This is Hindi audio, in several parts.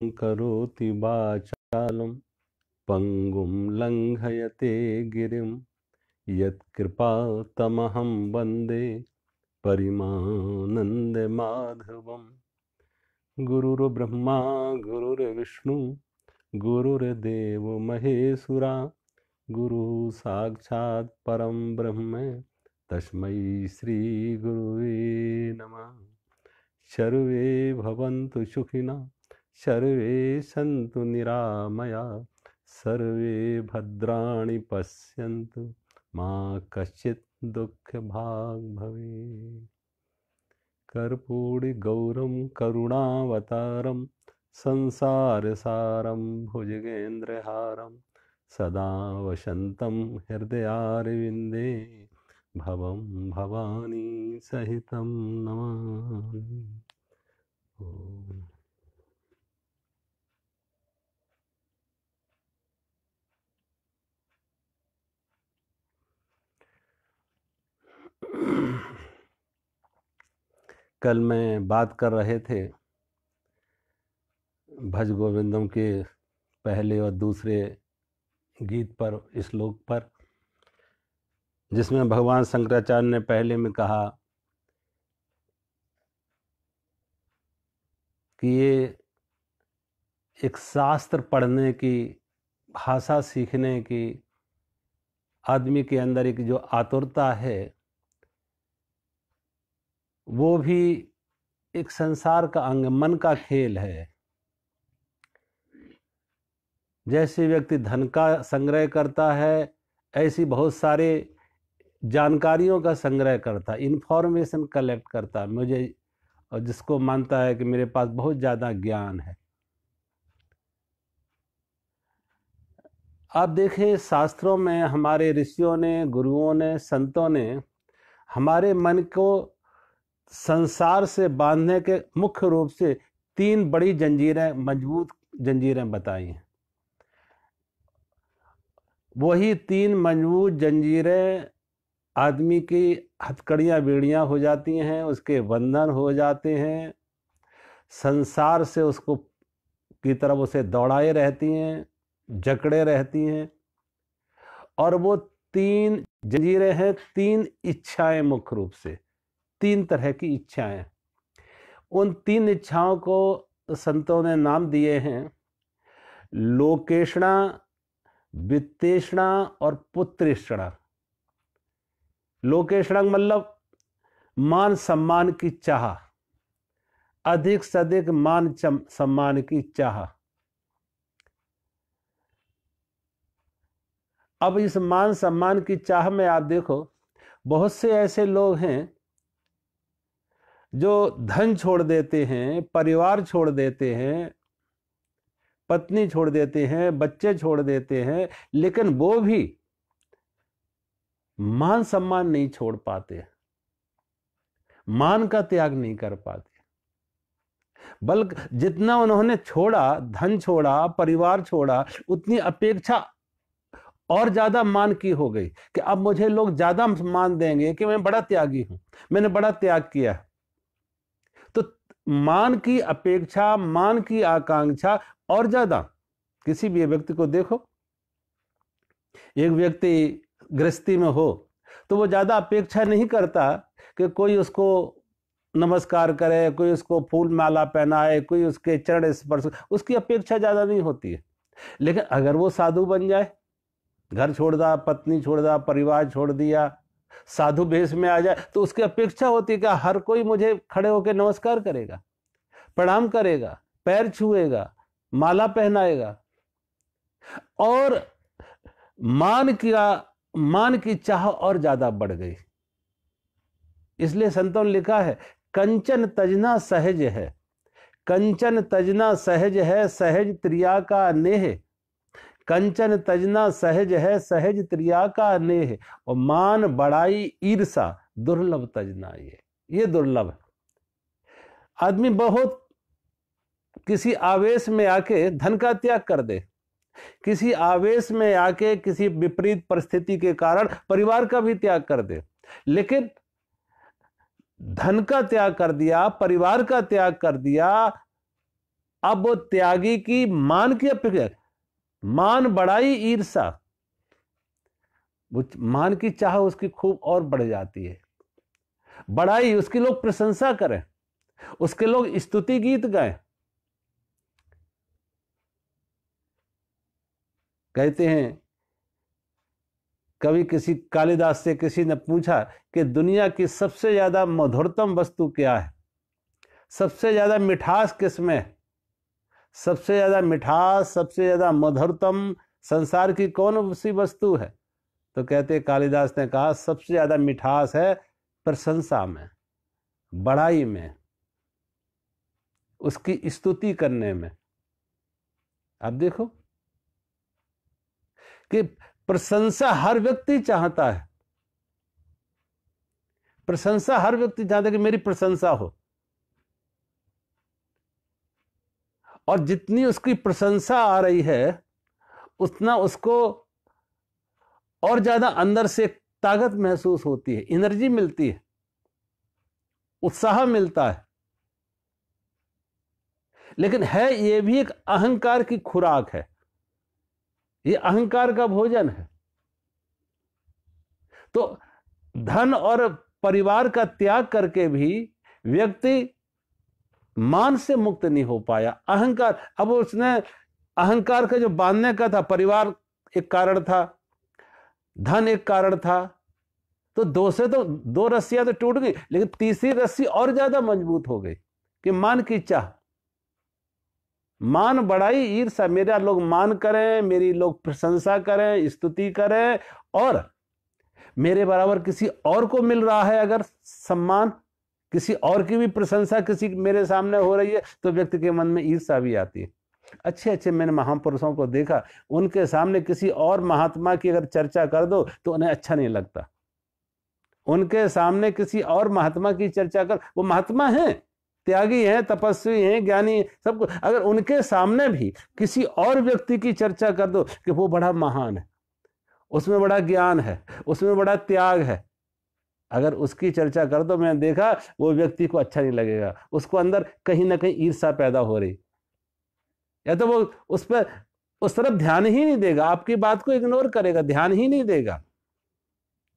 करोति वाचालं पंगुं लंघयते गिरिं यत्कृपातमहं वन्दे परिमानन्दमाधवम्। गुरुर्ब्रह्मा गुरुर्विष्णु गुरुर्देवो महेश्वरा गुरु साक्षात् परम ब्रह्म तस्मै श्री गुरुवे नमः। सर्वे भवन्तु सुखिनः, सर्वे सन्तु निरामया, सर्वे भद्राणि पश्यन्तु मा कश्चित् दुःखभाग् भवेत्। कर्पूरि गौरं करुणावतारं संसारसारं भुजगेन्द्रहारं सदा वसन्तं हृदयारविन्दे भवं भवानी सहितं नमामि। ओम। कल मैं बात कर रहे थे भज गोविंदम के पहले और दूसरे गीत पर, श्लोक पर, जिसमें भगवान शंकराचार्य ने पहले में कहा कि ये एक शास्त्र पढ़ने की, भाषा सीखने की आदमी के अंदर एक जो आतुरता है, वो भी एक संसार का अंग, मन का खेल है। जैसे व्यक्ति धन का संग्रह करता है, ऐसी बहुत सारे जानकारियों का संग्रह करता है, इंफॉर्मेशन कलेक्ट करता है मुझे, और जिसको मानता है कि मेरे पास बहुत ज़्यादा ज्ञान है। आप देखें, शास्त्रों में हमारे ऋषियों ने, गुरुओं ने, संतों ने हमारे मन को संसार से बांधने के मुख्य रूप से 3 बड़ी जंजीरें, मजबूत जंजीरें बताई हैं। वही 3 मजबूत जंजीरें आदमी की हथकड़ियाँ बेड़ियाँ हो जाती हैं, उसके बंधन हो जाते हैं, संसार से उसको की तरफ उसे दौड़ाए रहती हैं, जकड़े रहती हैं। और वो 3 जंजीरें हैं, 3 इच्छाएं, मुख्य रूप से 3 तरह की इच्छाएं। उन 3 इच्छाओं को संतों ने नाम दिए हैं लोकेशणा, वित्तेषणा और पुत्रेषणा। लोकेशणा मतलब मान सम्मान की चाह, अधिक से अधिक मान सम्मान की चाह। अब इस मान सम्मान की चाह में आप देखो, बहुत से ऐसे लोग हैं जो धन छोड़ देते हैं, परिवार छोड़ देते हैं, पत्नी छोड़ देते हैं, बच्चे छोड़ देते हैं, लेकिन वो भी मान सम्मान नहीं छोड़ पाते, मान का त्याग नहीं कर पाते। बल्कि जितना उन्होंने छोड़ा, धन छोड़ा, परिवार छोड़ा, उतनी अपेक्षा और ज्यादा मान की हो गई कि अब मुझे लोग ज्यादा मान देंगे कि मैं बड़ा त्यागी हूं, मैंने बड़ा त्याग किया। तो मान की अपेक्षा, मान की आकांक्षा और ज्यादा। किसी भी व्यक्ति को देखो, एक व्यक्ति गृहस्थी में हो तो वो ज्यादा अपेक्षा नहीं करता कि कोई उसको नमस्कार करे, कोई उसको फूल माला पहनाए, कोई उसके चरण स्पर्श, उसकी अपेक्षा ज्यादा नहीं होती है। लेकिन अगर वो साधु बन जाए, घर छोड़ दा, पत्नी छोड़ दा, परिवार छोड़ दिया, साधु भेष में आ जाए, तो उसकी अपेक्षा होती है कि हर कोई मुझे खड़े होकर नमस्कार करेगा, प्रणाम करेगा, पैर छुएगा, माला पहनाएगा। और मान की चाह और ज्यादा बढ़ गई। इसलिए संतों ने लिखा है, कंचन तजना सहज है, कंचन तजना सहज है, सहज त्रिया का नेह। कंचन तजना सहज है, सहज त्रिया का नेह। और मान बढ़ाई ईर्षा, दुर्लभ तजना। ये दुर्लभ है। आदमी बहुत किसी आवेश में आके धन का त्याग कर दे, किसी आवेश में आके किसी विपरीत परिस्थिति के कारण परिवार का भी त्याग कर दे, लेकिन धन का त्याग कर दिया, परिवार का त्याग कर दिया, अब वो त्यागी की मान की अपेक्षा, मान बढ़ाई ईर्षा, वो मान की चाह उसकी खूब और बढ़ जाती है, बढ़ाई, उसकी लोग प्रशंसा करें, उसके लोग स्तुति गीत गाएं। कहते हैं, कभी किसी कालिदास से किसी ने पूछा कि दुनिया की सबसे ज्यादा मधुरतम वस्तु क्या है, सबसे ज्यादा मिठास किसमें है, सबसे ज्यादा मिठास, सबसे ज्यादा मधुरतम संसार की कौन सी वस्तु है? तो कहते, कालिदास ने कहा सबसे ज्यादा मिठास है प्रशंसा में, बड़ाई में, उसकी स्तुति करने में। अब देखो कि प्रशंसा हर व्यक्ति चाहता है, प्रशंसा हर व्यक्ति चाहता है कि मेरी प्रशंसा हो, और जितनी उसकी प्रशंसा आ रही है उतना उसको और ज्यादा अंदर से ताकत महसूस होती है, एनर्जी मिलती है, उत्साह मिलता है। लेकिन है ये भी एक अहंकार की खुराक है, ये अहंकार का भोजन है। तो धन और परिवार का त्याग करके भी व्यक्ति मान से मुक्त नहीं हो पाया। अहंकार, अब उसने अहंकार का जो बांधने का था, परिवार एक कारण था, धन एक कारण था, तो दो से तो दो रस्सियां तो टूट गई, लेकिन तीसरी रस्सी और ज्यादा मजबूत हो गई कि मान की चाह, मान बढ़ाई ईर्षा, मेरा लोग मान करें, मेरी लोग प्रशंसा करें, स्तुति करें, और मेरे बराबर किसी और को मिल रहा है अगर सम्मान, किसी और की भी प्रशंसा किसी मेरे सामने हो रही है, तो व्यक्ति के मन में ईर्षा भी आती है। अच्छे अच्छे मैंने महापुरुषों को देखा, उनके सामने किसी और महात्मा की अगर चर्चा कर दो तो उन्हें अच्छा नहीं लगता। उनके सामने किसी और महात्मा की चर्चा कर, वो महात्मा हैं, त्यागी हैं, तपस्वी हैं, ज्ञानी हैं, सब कुछ, अगर उनके सामने भी किसी और व्यक्ति की चर्चा कर दो कि वो बड़ा महान है, उसमें बड़ा ज्ञान है, उसमें बड़ा त्याग है, अगर उसकी चर्चा कर दो, मैंने देखा वो व्यक्ति को अच्छा नहीं लगेगा, उसको अंदर कहीं ना कहीं ईर्ष्या पैदा हो रही, या तो वो उस पर उस तरफ ध्यान ही नहीं देगा, आपकी बात को इग्नोर करेगा, ध्यान ही नहीं देगा,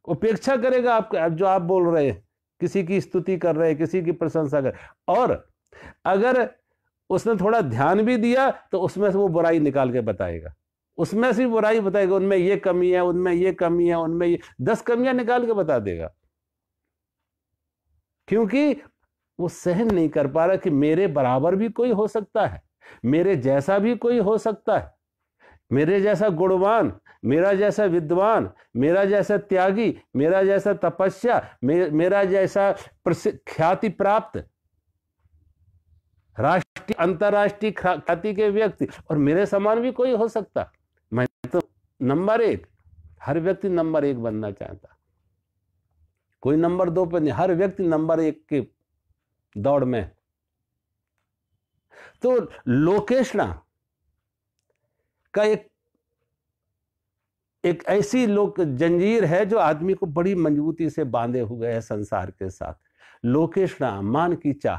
उपेक्षा करेगा आपको, जो आप बोल रहे हैं, किसी की स्तुति कर रहे हैं, किसी की प्रशंसा कर, और अगर उसने थोड़ा ध्यान भी दिया तो उसमें से वो बुराई निकाल के बताएगा, उसमें से बुराई बताएगा, उनमें ये कमी है, उनमें ये कमी है, उनमें ये 10 कमियां निकाल के बता देगा, क्योंकि वो सहन नहीं कर पा रहा कि मेरे बराबर भी कोई हो सकता है, मेरे जैसा भी कोई हो सकता है, मेरे जैसा गुणवान, मेरा जैसा विद्वान, मेरा जैसा त्यागी, मेरा जैसा तपस्या, मेरा जैसा ख्याति प्राप्त, राष्ट्रीय अंतरराष्ट्रीय ख्याति के व्यक्ति, और मेरे समान भी कोई हो सकता। मैं तो नंबर 1, हर व्यक्ति नंबर 1 बनना चाहता, कोई नंबर 2 पे नहीं, हर व्यक्ति नंबर 1 की दौड़ में। तो लोकेशना का एक ऐसी लोक जंजीर है जो आदमी को बड़ी मजबूती से बांधे हुए है संसार के साथ। लोकेशना, मान की चाह।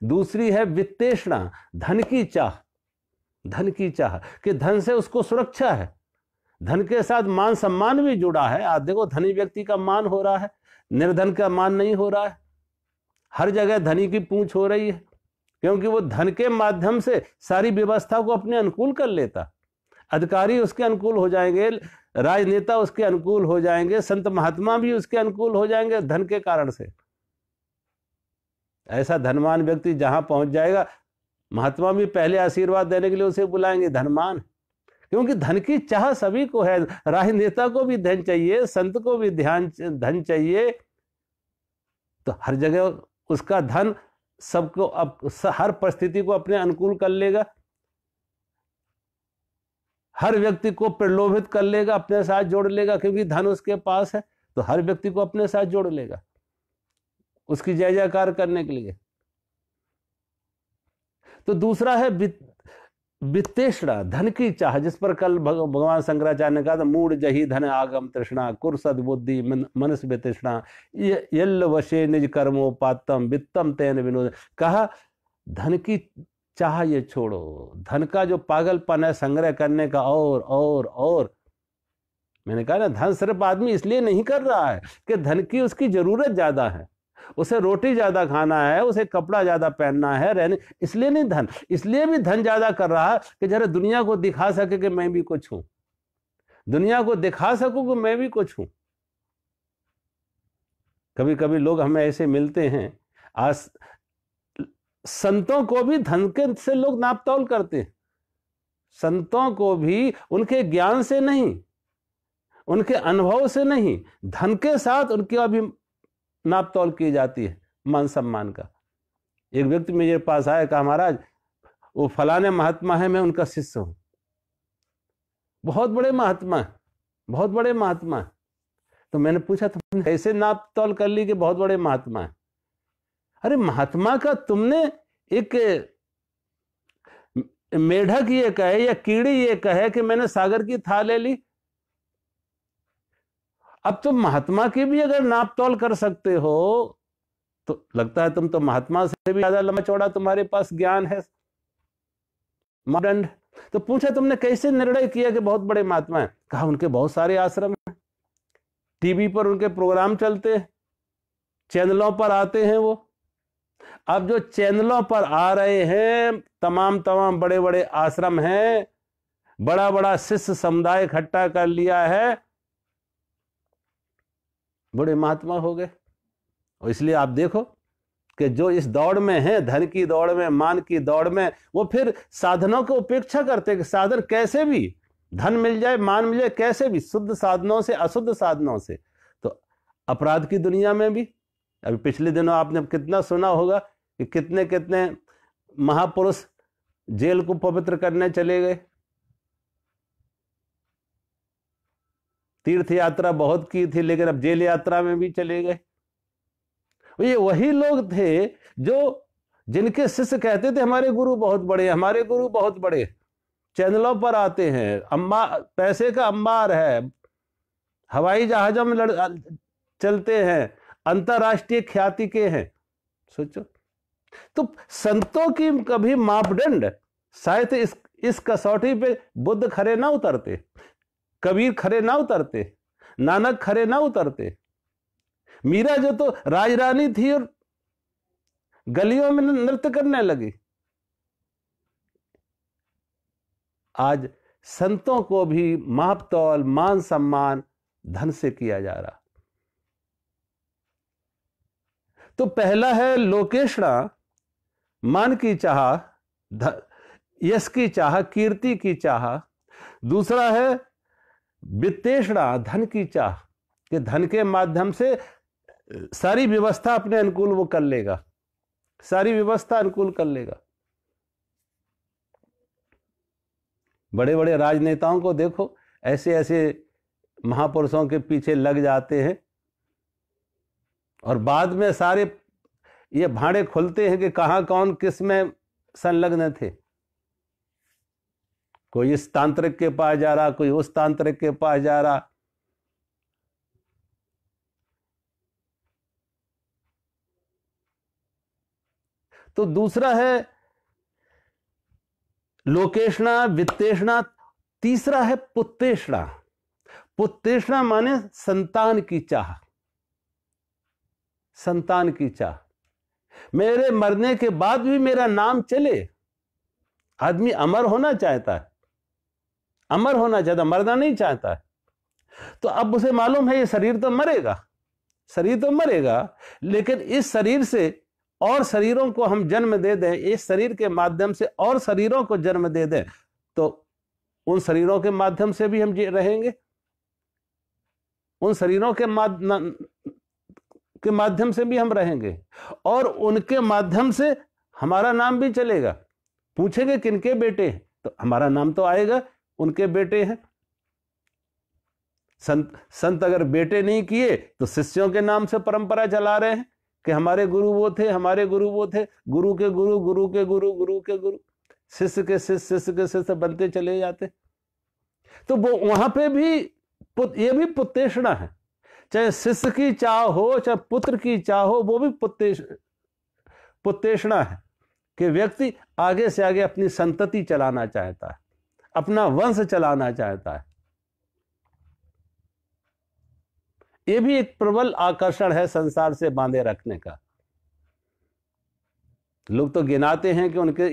दूसरी है वित्तेषणा, धन की चाह, धन की चाह कि धन से उसको सुरक्षा है, धन के साथ मान सम्मान भी जुड़ा है। आप देखो, धनी व्यक्ति का मान हो रहा है, निर्धन का मान नहीं हो रहा है, हर जगह धनी की पूंछ हो रही है, क्योंकि वो धन के माध्यम से सारी व्यवस्था को अपने अनुकूल कर लेता, अधिकारी उसके अनुकूल हो जाएंगे, राजनेता उसके अनुकूल हो जाएंगे, संत महात्मा भी उसके अनुकूल हो जाएंगे धन के कारण से। ऐसा धनवान व्यक्ति जहां पहुंच जाएगा, महात्मा भी पहले आशीर्वाद देने के लिए उसे बुलाएंगे धनवान, क्योंकि धन की चाह सभी को है, राजनेता को भी धन चाहिए, संत को भी धन चाहिए, तो हर जगह उसका धन सबको हर परिस्थिति को अपने अनुकूल कर लेगा, हर व्यक्ति को प्रलोभित कर लेगा, अपने साथ जोड़ लेगा, क्योंकि धन उसके पास है, तो हर व्यक्ति को अपने साथ जोड़ लेगा उसकी जय जयकार करने के लिए। तो दूसरा है वित्तेषणा, धन की चाह, जिस पर कल भगवान शंकराचार्य ने कहा था, मूढ़ जही धन आगम तृष्णा, कुर सद्बुद्धि मनस वितृष्णा, यल्ल वशे निज कर्मोपातम वित्तम तेन विनोद। कहा धन की चाह ये छोड़ो। धन का जो पागलपन है संग्रह करने का, और मैंने कहा ना, धन सिर्फ आदमी इसलिए नहीं कर रहा है कि धन की उसकी जरूरत ज्यादा है, उसे रोटी ज्यादा खाना है, उसे कपड़ा ज्यादा पहनना है, रहने, इसलिए नहीं धन, इसलिए भी धन ज्यादा कर रहा है कि जरा दुनिया को दिखा सके कि मैं भी कुछ हूं, दुनिया को दिखा सकूं कि मैं भी कुछ हूं। कभी कभी लोग हमें ऐसे मिलते हैं, आज संतों को भी धन के से लोग नापतोल करते हैं। संतों को भी उनके ज्ञान से नहीं, उनके अनुभव से नहीं, धन के साथ उनकी अभी नापतोल की जाती है, मान सम्मान का। एक व्यक्ति मेरे पास आया, कहा महाराज वो फलाने महात्मा है, मैं उनका शिष्य हूं, बहुत बड़े महात्मा है, बहुत बड़े महात्मा है। तो मैंने पूछा तुमने कैसे नापतोल कर ली कि बहुत बड़े महात्मा है? अरे महात्मा का तुमने एक मेढक ये कहे या कीड़ी ये कहे कि मैंने सागर की थाल ले ली, अब तुम महात्मा की भी अगर नापतोल कर सकते हो तो लगता है तुम तो महात्मा से भी ज्यादा लंबा चौड़ा तुम्हारे पास ज्ञान है, मापदंड। तो पूछा तुमने कैसे निर्णय किया कि बहुत बड़े महात्मा हैं? कहा उनके बहुत सारे आश्रम हैं, टीवी पर उनके प्रोग्राम चलते हैं, चैनलों पर आते हैं वो। अब जो चैनलों पर आ रहे हैं तमाम बड़े बड़े आश्रम हैं, बड़ा बड़ा शिष्य समुदाय इकट्ठा कर लिया है, बड़े महात्मा हो गए। और इसलिए आप देखो कि जो इस दौड़ में है, धन की दौड़ में, मान की दौड़ में, वो फिर साधनों को उपेक्षा करते हैं कि साधन कैसे भी, धन मिल जाए, मान मिल जाए, कैसे भी, शुद्ध साधनों से, अशुद्ध साधनों से। तो अपराध की दुनिया में भी अभी पिछले दिनों आपने कितना सुना होगा कि कितने कितने महापुरुष जेल को पवित्र करने चले गए, तीर्थ यात्रा बहुत की थी लेकिन अब जेल यात्रा में भी चले गए। ये वही लोग थे जो जिनके शिष्य कहते थे हमारे गुरु बहुत बड़े, हमारे गुरु बहुत बड़े, चैनलों पर आते हैं, पैसे का अंबार है, हवाई जहाजों में चलते हैं, अंतरराष्ट्रीय ख्याति के हैं। सोचो, तो संतों की कभी मापदंड शायद इस कसौटी पे बुद्ध खरे ना उतरते, कबीर खरे ना उतरते, नानक खरे ना उतरते। मीरा जो तो राजरानी थी और गलियों में नृत्य करने लगी। आज संतों को भी मापतौल, मान सम्मान धन से किया जा रहा। तो पहला है लोकेशणा, मान की चाह, यश की चाह, कीर्ति की चाह। दूसरा है वित्तेषणा, धन की चाह, कि धन के माध्यम से सारी व्यवस्था अपने अनुकूल वो कर लेगा, सारी व्यवस्था अनुकूल कर लेगा। बड़े बड़े राजनेताओं को देखो, ऐसे ऐसे महापुरुषों के पीछे लग जाते हैं और बाद में सारे ये भांडे खुलते हैं कि कहां कौन किस में संलग्न थे। कोई इस तांत्रिक के पास जा रहा, कोई उस तांत्रिक के पास जा रहा। तो दूसरा है लोकेशणा, वित्तेषणा। तीसरा है पुत्तेषणा। पुत्तेषणा माने संतान की चाह, संतान की चाह, मेरे मरने के बाद भी मेरा नाम चले। आदमी अमर होना चाहता है, अमर होना चाहता, मरना नहीं चाहता है। तो अब उसे मालूम है ये शरीर तो मरेगा, शरीर तो मरेगा, लेकिन इस शरीर से और शरीरों को हम जन्म दे दें, इस शरीर के माध्यम से और शरीरों को जन्म दे दें, तो उन शरीरों के माध्यम से भी हम रहेंगे, उन शरीरों के माध्यम से भी हम रहेंगे, और उनके माध्यम से हमारा नाम भी चलेगा। पूछेंगे किनके बेटे हैं, तो हमारा नाम तो आएगा, उनके बेटे हैं। संत अगर बेटे नहीं किए तो शिष्यों के नाम से परंपरा चला रहे हैं कि हमारे गुरु वो थे, हमारे गुरु वो थे, गुरु के गुरु, गुरु के गुरु, गुरु के गुरु, शिष्य के शिष्य, शिष्य के शिष्य बनते चले जाते। तो वो वहां पे भी ये भी पुत्तेषणा है। चाहे शिष्य की चाह हो, चाहे पुत्र की चाह हो, वो भी पुत्तेषणा है कि व्यक्ति आगे से आगे अपनी संतति चलाना चाहता है, अपना वंश चलाना चाहता है। यह भी एक प्रबल आकर्षण है संसार से बांधे रखने का। लोग तो गिनाते हैं कि उनके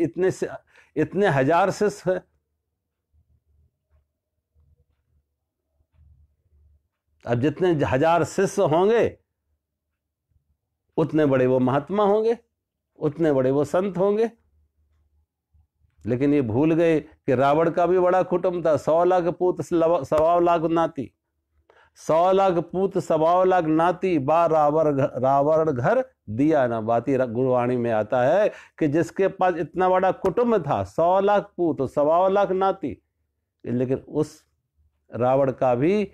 इतने हजार शिष्य हैं। अब जितने हजार शिष्य होंगे उतने बड़े वो महात्मा होंगे, उतने बड़े वो संत होंगे। लेकिन ये भूल गए कि रावण का भी बड़ा कुटुंब था। 100 लाख पूत 100 लाख नाती, 100 लाख पूत 100 लाख नाती, बा रावण घर दिया ना बाती। गुरुवाणी में आता है कि जिसके पास इतना बड़ा कुटुंब था, 100 लाख पूत 100 लाख नाती, लेकिन उस रावण का भी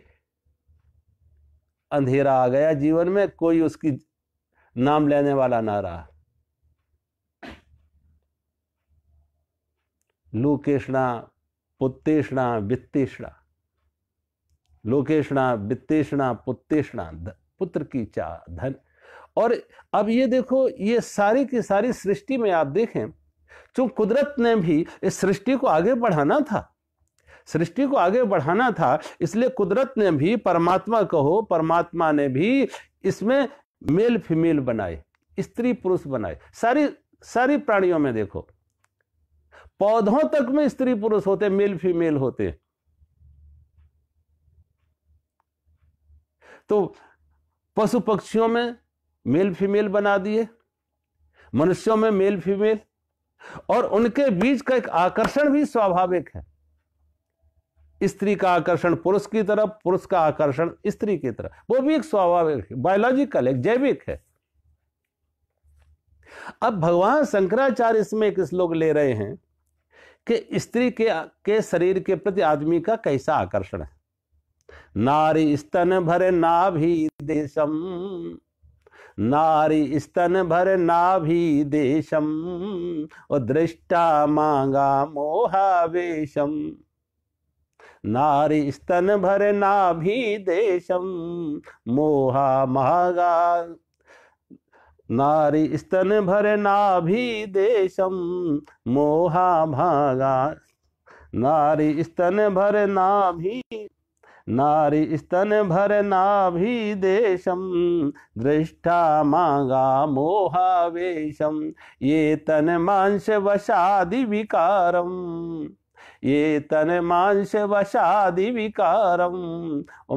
अंधेरा आ गया जीवन में, कोई उसकी नाम लेने वाला ना रहा। लोकेशना पुत्तेषणा वित्तेषणा, लोकेशना वित्तेषणा पुत्तेषणा, पुत्र की चाह, धन। और अब ये देखो, ये सारी की सारी सृष्टि में आप देखें, जो कुदरत ने भी इस सृष्टि को आगे बढ़ाना था, सृष्टि को आगे बढ़ाना था, इसलिए कुदरत ने भी, परमात्मा कहो, परमात्मा ने भी इसमें मेल फीमेल बनाए, स्त्री पुरुष बनाए। सारी प्राणियों में देखो, पौधों तक में स्त्री पुरुष होते, मेल फीमेल होते। तो पशु पक्षियों में मेल फीमेल बना दिए, मनुष्यों में मेल फीमेल, और उनके बीच का एक आकर्षण भी स्वाभाविक है। स्त्री का आकर्षण पुरुष की तरफ, पुरुष का आकर्षण स्त्री की तरफ, वो भी एक स्वाभाविक, बायोलॉजिकल, एक जैविक है। अब भगवान शंकराचार्य इसमें एक श्लोक ले रहे हैं कि स्त्री के शरीर के प्रति आदमी का कैसा आकर्षण है। नारी स्तन भर नाभि देशम, नारी स्तन भर नाभि देशम, और दृष्टा मांगा मोहावेशम। नारी स्तन भर नाभि देशम मोहा महागा, नारी स्तन भर नाभि देशम मोहा भागा, नारी स्तन भर नाभि, नारी स्तन भर नाभि देशम, दृष्टा मांगा मोहावेशम। ये तन मांस वशादि विकारम, ये तन मांस वशादि विकारम,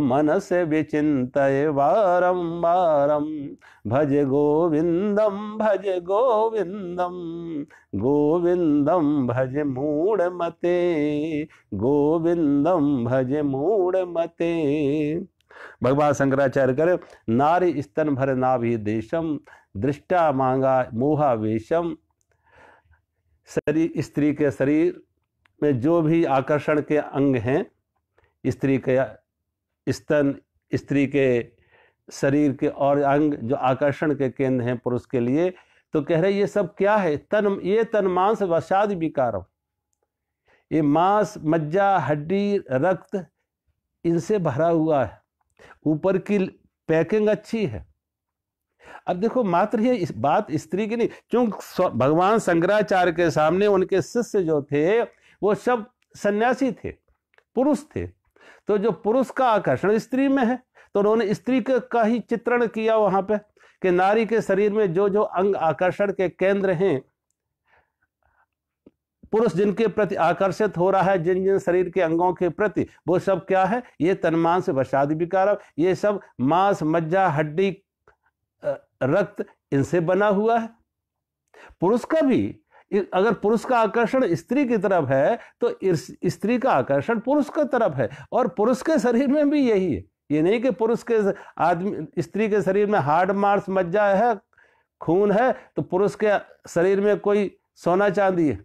मनस विचिन्तय वारं वारं। भज गोविंदम भज गोविंदम, गोविंदम भज मूढ़मते, गोविंदम भज मूढ़मते। भगवान शंकराचार्य करे, नारी स्तन भर नाभि देशम, दृष्टा मांगा मोहावेशम। स्त्री के शरीर में जो भी आकर्षण के अंग हैं, स्त्री के स्तन, स्त्री के शरीर के और अंग जो आकर्षण के केंद्र हैं पुरुष के लिए, तो कह रहे ये सब क्या है, ये तन मांस वशादि विकारम। ये मांस, मज्जा, हड्डी, रक्त, इनसे भरा हुआ है। ऊपर की पैकिंग अच्छी है। अब देखो, मात्र ये इस बात स्त्री की नहीं, क्योंकि भगवान शंकराचार्य के सामने उनके शिष्य जो थे वो सब सन्यासी थे, पुरुष थे। तो जो पुरुष का आकर्षण स्त्री में है, तो उन्होंने स्त्री का ही चित्रण किया वहां पे, कि नारी के शरीर में जो जो अंग आकर्षण के केंद्र हैं, पुरुष जिनके प्रति आकर्षित हो रहा है, जिन जिन शरीर के अंगों के प्रति, वो सब क्या है, ये तन्मांस वशादि विकारम। ये सब मांस, मज्जा, हड्डी, रक्त, इनसे बना हुआ है। पुरुष का भी, अगर पुरुष का आकर्षण स्त्री की तरफ है तो स्त्री का आकर्षण पुरुष की तरफ है। और पुरुष के शरीर में भी यही है। ये नहीं कि पुरुष के आदमी, स्त्री के शरीर में हार्ड मांस मज्जा है, खून है, तो पुरुष के शरीर में कोई सोना चांदी है,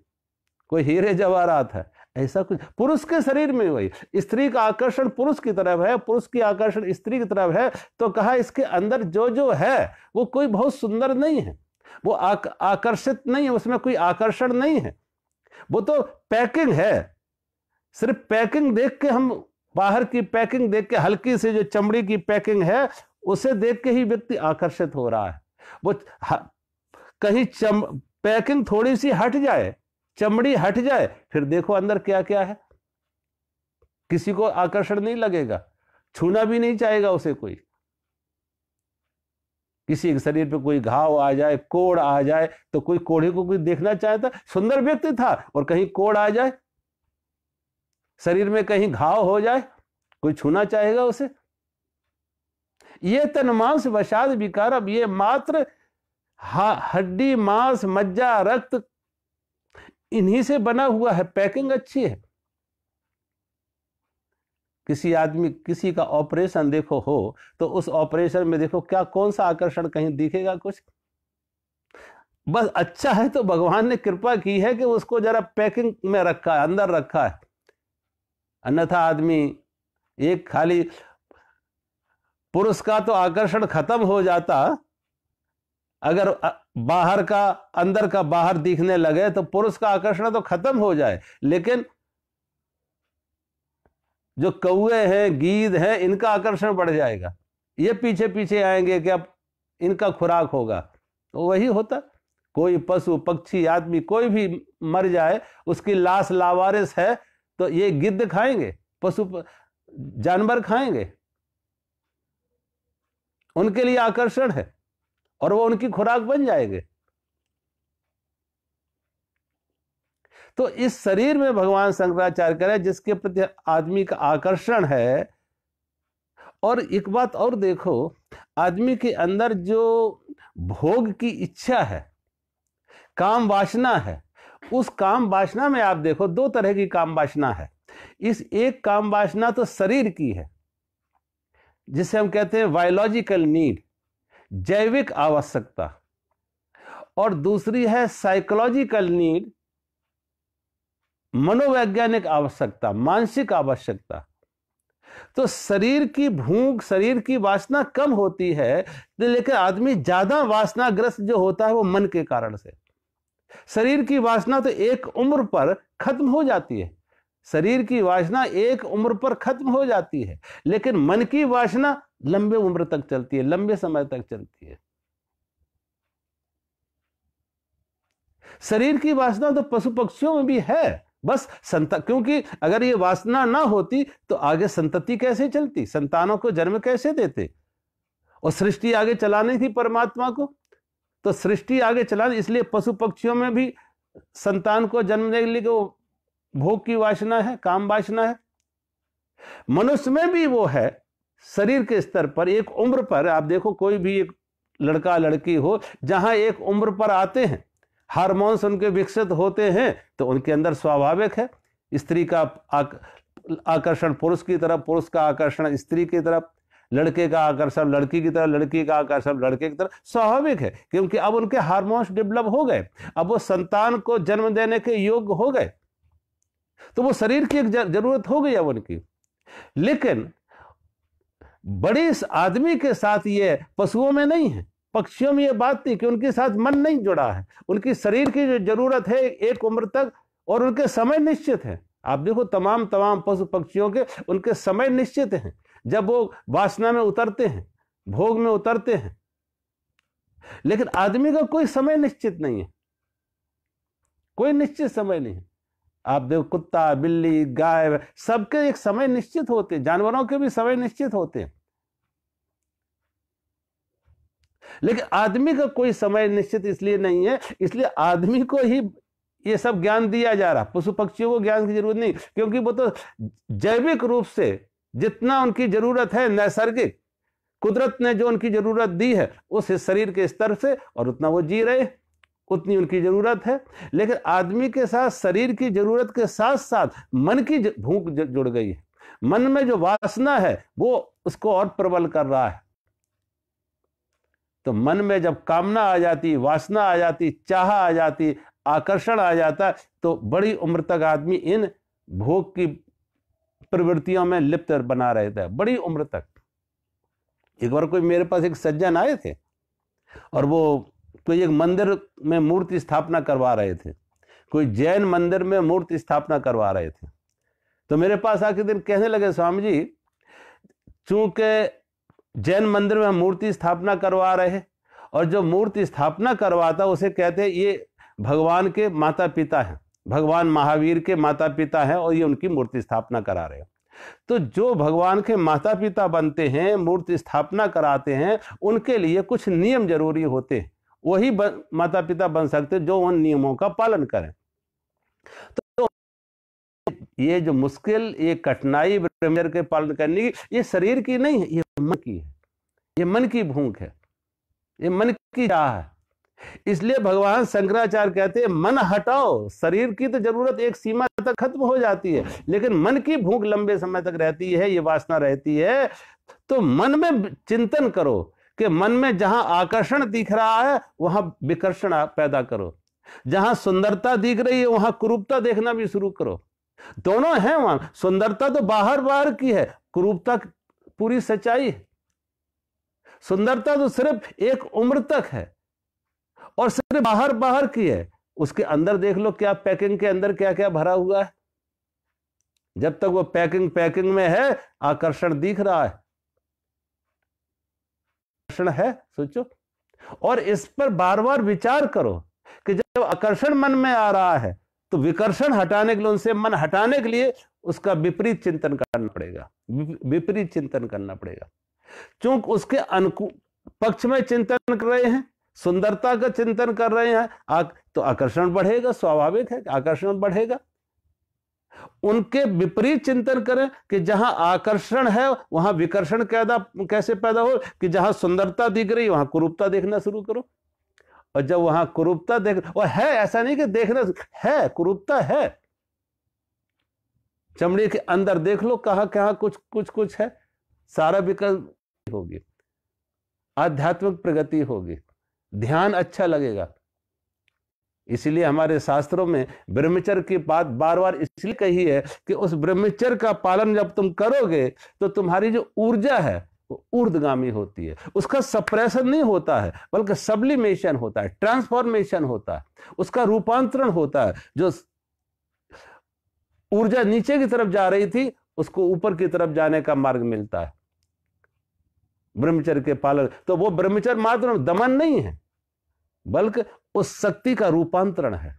कोई हीरे जवाहरात है, ऐसा कुछ पुरुष के शरीर में वही। स्त्री का आकर्षण पुरुष की तरफ है, पुरुष की आकर्षण स्त्री की तरफ है। तो कहा इसके अंदर जो जो है वो कोई बहुत सुंदर नहीं है, वो आकर्षित नहीं है, उसमें कोई आकर्षण नहीं है, वो तो पैकिंग है। सिर्फ पैकिंग देख के, हम बाहर की पैकिंग देख के, हल्की से जो चमड़ी की पैकिंग है उसे देख के ही व्यक्ति आकर्षित हो रहा है। वो कहीं पैकिंग थोड़ी सी हट जाए, चमड़ी हट जाए, फिर देखो अंदर क्या क्या है। किसी को आकर्षण नहीं लगेगा, छूना भी नहीं चाहेगा उसे कोई। किसी के शरीर पे कोई घाव आ जाए, कोड़ आ जाए, तो कोई कोढ़े को कोई देखना चाहता? सुंदर व्यक्ति था और कहीं कोड़ आ जाए, शरीर में कहीं घाव हो जाए, कोई छूना चाहेगा उसे? ये तन मांस वशाद विकार, अब ये मात्र हड्डी मांस मज्जा रक्त इन्हीं से बना हुआ है। पैकिंग अच्छी है। किसी आदमी, किसी का ऑपरेशन देखो हो, तो उस ऑपरेशन में देखो क्या, कौन सा आकर्षण कहीं दिखेगा? कुछ। बस अच्छा है तो भगवान ने कृपा की है कि उसको जरा पैकिंग में रखा है, अंदर रखा है। अन्यथा आदमी एक खाली पुरुष का तो आकर्षण खत्म हो जाता। अगर बाहर का अंदर का बाहर दिखने लगे तो पुरुष का आकर्षण तो खत्म हो जाए, लेकिन जो कौए हैं, गीद हैं, इनका आकर्षण बढ़ जाएगा। ये पीछे पीछे आएंगे कि अब इनका खुराक होगा। तो वही होता, कोई पशु पक्षी आदमी कोई भी मर जाए, उसकी लाश लावारिस है तो ये गिद्ध खाएंगे, पशु जानवर खाएंगे, उनके लिए आकर्षण है और वो उनकी खुराक बन जाएंगे। तो इस शरीर में भगवान शंकराचार्य कह रहे हैं जिसके प्रति आदमी का आकर्षण है। और एक बात और देखो, आदमी के अंदर जो भोग की इच्छा है, काम वासना है, उस काम वासना में आप देखो दो तरह की काम वासना है। इस एक काम वासना तो शरीर की है, जिसे हम कहते हैं बायोलॉजिकल नीड, जैविक आवश्यकता, और दूसरी है साइकोलॉजिकल नीड, मनोवैज्ञानिक आवश्यकता, मानसिक आवश्यकता। तो शरीर की भूख, शरीर की वासना कम होती है, लेकिन आदमी ज्यादा वासनाग्रस्त जो होता है वो मन के कारण से। शरीर की वासना तो एक उम्र पर खत्म हो जाती है, शरीर की वासना एक उम्र पर खत्म हो जाती है, लेकिन मन की वासना लंबे उम्र तक चलती है, लंबे समय तक चलती है। शरीर की वासना तो पशु पक्षियों में भी है, बस क्योंकि अगर ये वासना ना होती तो आगे संतति कैसे चलती, संतानों को जन्म कैसे देते? और सृष्टि आगे चलानी थी परमात्मा को, तो सृष्टि आगे चलानी, इसलिए पशु पक्षियों में भी संतान को जन्म देने के लिए भोग की वासना है, काम वासना है। मनुष्य में भी वो है, शरीर के स्तर पर एक उम्र पर। आप देखो कोई भी एक लड़का लड़की हो, जहां एक उम्र पर आते हैं, हार्मोन्स उनके विकसित होते हैं, तो उनके अंदर स्वाभाविक है स्त्री का आकर्षण पुरुष की तरफ, पुरुष का आकर्षण स्त्री की तरफ, लड़के का आकर्षण लड़की की तरफ, लड़की का आकर्षण लड़के की तरफ, स्वाभाविक है, क्योंकि अब उनके हार्मोन्स डेवलप हो गए, अब वो संतान को जन्म देने के योग्य हो गए, तो वो शरीर की एक जरूरत हो गई अब उनकी। लेकिन बड़े आदमी के साथ ये पशुओं में नहीं है, पक्षियों में ये बात नहीं कि उनके साथ मन नहीं जुड़ा है, उनकी शरीर की जो जरूरत है एक उम्र तक, और उनके समय निश्चित है। आप देखो तमाम पशु पक्षियों के उनके समय निश्चित हैं, जब वो वासना में उतरते हैं, भोग में उतरते हैं। लेकिन आदमी का कोई समय निश्चित नहीं है, कोई निश्चित समय नहीं है। आप देखो कुत्ता, बिल्ली, गाय, सबके एक समय निश्चित होते हैं, जानवरों के भी समय निश्चित होते हैं, लेकिन आदमी का कोई समय निश्चित इसलिए नहीं है, इसलिए आदमी को ही ये सब ज्ञान दिया जा रहा, पशु पक्षियों को ज्ञान की जरूरत नहीं, क्योंकि वो तो जैविक रूप से जितना उनकी जरूरत है, नैसर्गिक कुदरत ने जो उनकी जरूरत दी है उस शरीर के स्तर से, और उतना वो जी रहे, उतनी उनकी जरूरत है। लेकिन आदमी के साथ शरीर की जरूरत के साथ साथ मन की भूख जुड़ गई है, मन में जो वासना है वो उसको और प्रबल कर रहा है। तो मन में जब कामना आ जाती, वासना आ जाती, चाह आ जाती, आकर्षण आ जाता, तो बड़ी उम्र तक आदमी इन भोग की प्रवृत्तियों में लिप्त बना रहता है, बड़ी उम्र तक। एक बार कोई मेरे पास एक सज्जन आए थे और वो कोई एक मंदिर में मूर्ति स्थापना करवा रहे थे, कोई जैन मंदिर में मूर्ति स्थापना करवा रहे थे। तो मेरे पास आके दिन कहने लगे, स्वामी जी, चूंकि जैन मंदिर में मूर्ति स्थापना करवा रहे हैं, और जो मूर्ति स्थापना करवाता उसे कहते हैं ये भगवान के माता पिता हैं, भगवान महावीर के माता पिता हैं और ये उनकी मूर्ति स्थापना करा रहे हैं। तो जो भगवान के माता पिता बनते हैं, मूर्ति स्थापना कराते हैं, उनके लिए कुछ नियम जरूरी होते हैं। वही माता पिता बन सकते जो उन नियमों का पालन करें। तो ये जो मुश्किल, ये कठिनाई ब्रह्मचर्य के पालन करने की, ये शरीर की नहीं है, ये मन की है, ये मन की भूख है, ये मन की चाह है। इसलिए भगवान शंकराचार्य कहते हैं मन हटाओ। शरीर की तो जरूरत एक सीमा तक खत्म हो जाती है, लेकिन मन की भूख लंबे समय तक रहती है, ये वासना रहती है। तो मन में चिंतन करो कि मन में जहां आकर्षण दिख रहा है वहां विकर्षण पैदा करो, जहां सुंदरता दिख रही है वहां कुरूपता देखना भी शुरू करो। दोनों है वहां, सुंदरता तो बाहर बाहर की है, कुरूपता पूरी सच्चाई है। सुंदरता तो सिर्फ एक उम्र तक है और सिर्फ बाहर बाहर की है, उसके अंदर देख लो क्या पैकिंग के अंदर क्या क्या भरा हुआ है। जब तक वो पैकिंग में है, आकर्षण दिख रहा है, आकर्षण है, सोचो। और इस पर बार बार विचार करो कि जब आकर्षण मन में आ रहा है तो विकर्षण हटाने के लिए, उनसे मन हटाने के लिए उसका विपरीत चिंतन करना पड़ेगा, विपरीत चिंतन करना पड़ेगा। चूंकि उसके अनुकूल पक्ष में चिंतन कर रहे हैं, सुंदरता का चिंतन कर रहे हैं, तो आकर्षण बढ़ेगा, स्वाभाविक है आकर्षण बढ़ेगा। उनके विपरीत चिंतन करें कि जहां आकर्षण है वहां विकर्षण कैसे पैदा हो, कि जहां सुंदरता दिख रही वहां कुरूपता देखना शुरू करो। और जब वहां कुरूपता देख, और है, ऐसा नहीं कि देखना है, कुरूपता है, चमड़ी के अंदर देख लो कहां कहां कुछ है, सारा विकल्प होगी, आध्यात्मिक प्रगति होगी, ध्यान अच्छा लगेगा। इसलिए हमारे शास्त्रों में ब्रह्मचर्य की बात बार बार इसलिए कही है कि उस ब्रह्मचर्य का पालन जब तुम करोगे तो तुम्हारी जो ऊर्जा है वो ऊर्ध्वगामी होती है। उसका सप्रेशन नहीं होता है, बल्कि सब्लिमेशन होता है, ट्रांसफॉर्मेशन होता है, उसका रूपांतरण होता है। जो ऊर्जा नीचे की तरफ जा रही थी उसको ऊपर की तरफ जाने का मार्ग मिलता है ब्रह्मचर्य के पालन। तो वो ब्रह्मचर्य मात्र दमन नहीं है, बल्कि उस शक्ति का रूपांतरण है।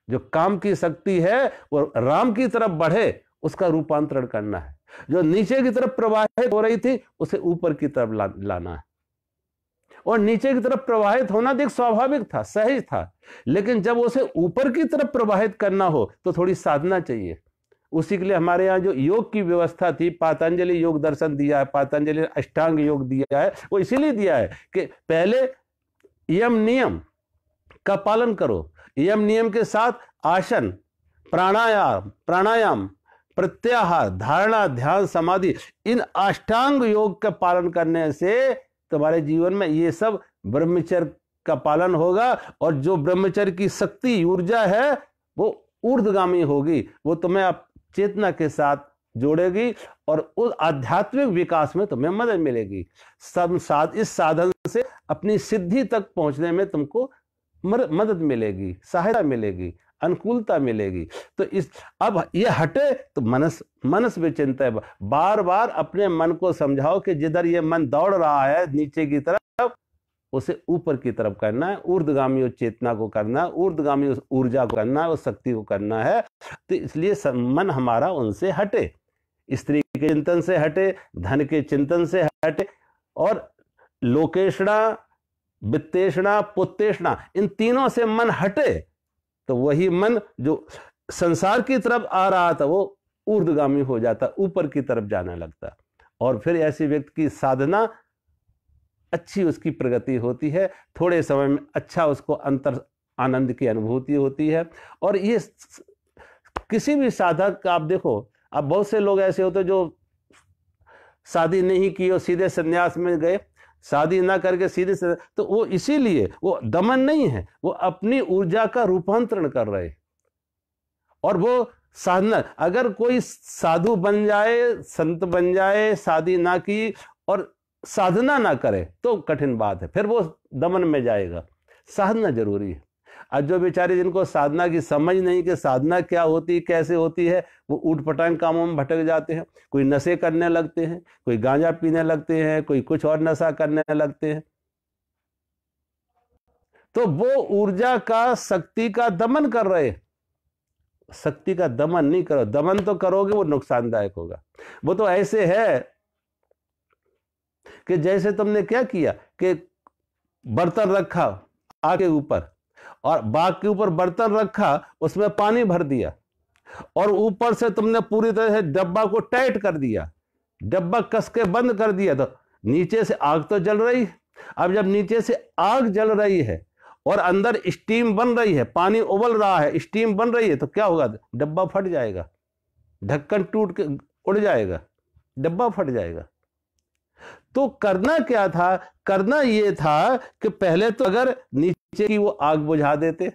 जो काम की शक्ति है वो राम की तरफ बढ़े, उसका रूपांतरण करना है। जो नीचे की तरफ प्रवाहित हो रही थी उसे ऊपर की तरफ लाना है। और नीचे की तरफ प्रवाहित होना देख स्वाभाविक था, सहज था, लेकिन जब उसे ऊपर की तरफ प्रवाहित करना हो तो थोड़ी साधना चाहिए। उसी के लिए हमारे यहाँ जो योग की व्यवस्था थी, पातंजलि योग दर्शन दिया है, पातंजलि अष्टांग योग दिया है, वो इसीलिए दिया है कि पहले यम नियम का पालन करो। यम नियम के साथ आसन, प्राणायाम, प्रत्याहार, धारणा, ध्यान, समाधि, इन अष्टांग योग का पालन करने से तुम्हारे जीवन में ये सब ब्रह्मचर्य का पालन होगा। और जो ब्रह्मचर्य की शक्ति ऊर्जा है वो ऊर्ध्वगामी होगी, वो तुम्हें चेतना के साथ जोड़ेगी और उस आध्यात्मिक विकास में तुम्हें मदद मिलेगी। इस साधन से अपनी सिद्धि तक पहुंचने में तुमको मदद मिलेगी, सहायता मिलेगी, अनुकूलता मिलेगी। तो अब ये हटे तो मनस विचिंत है। बार बार अपने मन को समझाओ कि जिधर ये मन दौड़ रहा है नीचे की तरफ, उसे ऊपर की तरफ करना है, ऊर्ध्वगामी उस चेतना को करना है, ऊर्ध्वगामी उस ऊर्जा को करना है, उस शक्ति को करना है। तो इसलिए मन हमारा उनसे हटे, स्त्री के चिंतन से हटे, धन के चिंतन से हटे, और लोकेशणा, वित्तेषणा, पुत्तेषणा, इन तीनों से मन हटे तो वही मन जो संसार की तरफ आ रहा था वो ऊर्ध्वगामी हो जाता, ऊपर की तरफ जाने लगता। और फिर ऐसे व्यक्ति की साधना अच्छी, उसकी प्रगति होती है, थोड़े समय में अच्छा उसको अंतर आनंद की अनुभूति होती है। और ये किसी भी साधक का आप देखो, अब बहुत से लोग ऐसे होते जो शादी नहीं की और सीधे संन्यास में गए, शादी ना करके सीधे से, तो वो इसीलिए वो दमन नहीं है, वो अपनी ऊर्जा का रूपांतरण कर रहे। और वो साधना, अगर कोई साधु बन जाए, संत बन जाए, शादी ना की और साधना ना करे तो कठिन बात है, फिर वो दमन में जाएगा। साधना जरूरी है। आज जो बेचारे जिनको साधना की समझ नहीं कि साधना क्या होती, कैसे होती है, वो ऊटपटांग कामों में भटक जाते हैं। कोई नशे करने लगते हैं, कोई गांजा पीने लगते हैं, कोई कुछ और नशा करने लगते हैं। तो वो ऊर्जा का, शक्ति का दमन कर रहे। शक्ति का दमन नहीं करो, दमन तो करोगे वो नुकसानदायक होगा। वो तो ऐसे है कि जैसे तुमने क्या किया कि बर्तन रखा आग के ऊपर और बाग के ऊपर बर्तन रखा, उसमें पानी भर दिया और ऊपर से तुमने पूरी तरह से डब्बा को टाइट कर दिया, डब्बा कस के बंद कर दिया, तो नीचे से आग तो जल रही है। अब जब नीचे से आग जल रही है और अंदर स्टीम बन रही है, पानी उबल रहा है, स्टीम बन रही है, तो क्या होगा? डब्बा फट जाएगा, ढक्कन टूट के उड़ जाएगा, डब्बा फट जाएगा। तो करना क्या था? करना यह था कि पहले तो अगर नीचे की वो आग बुझा देते,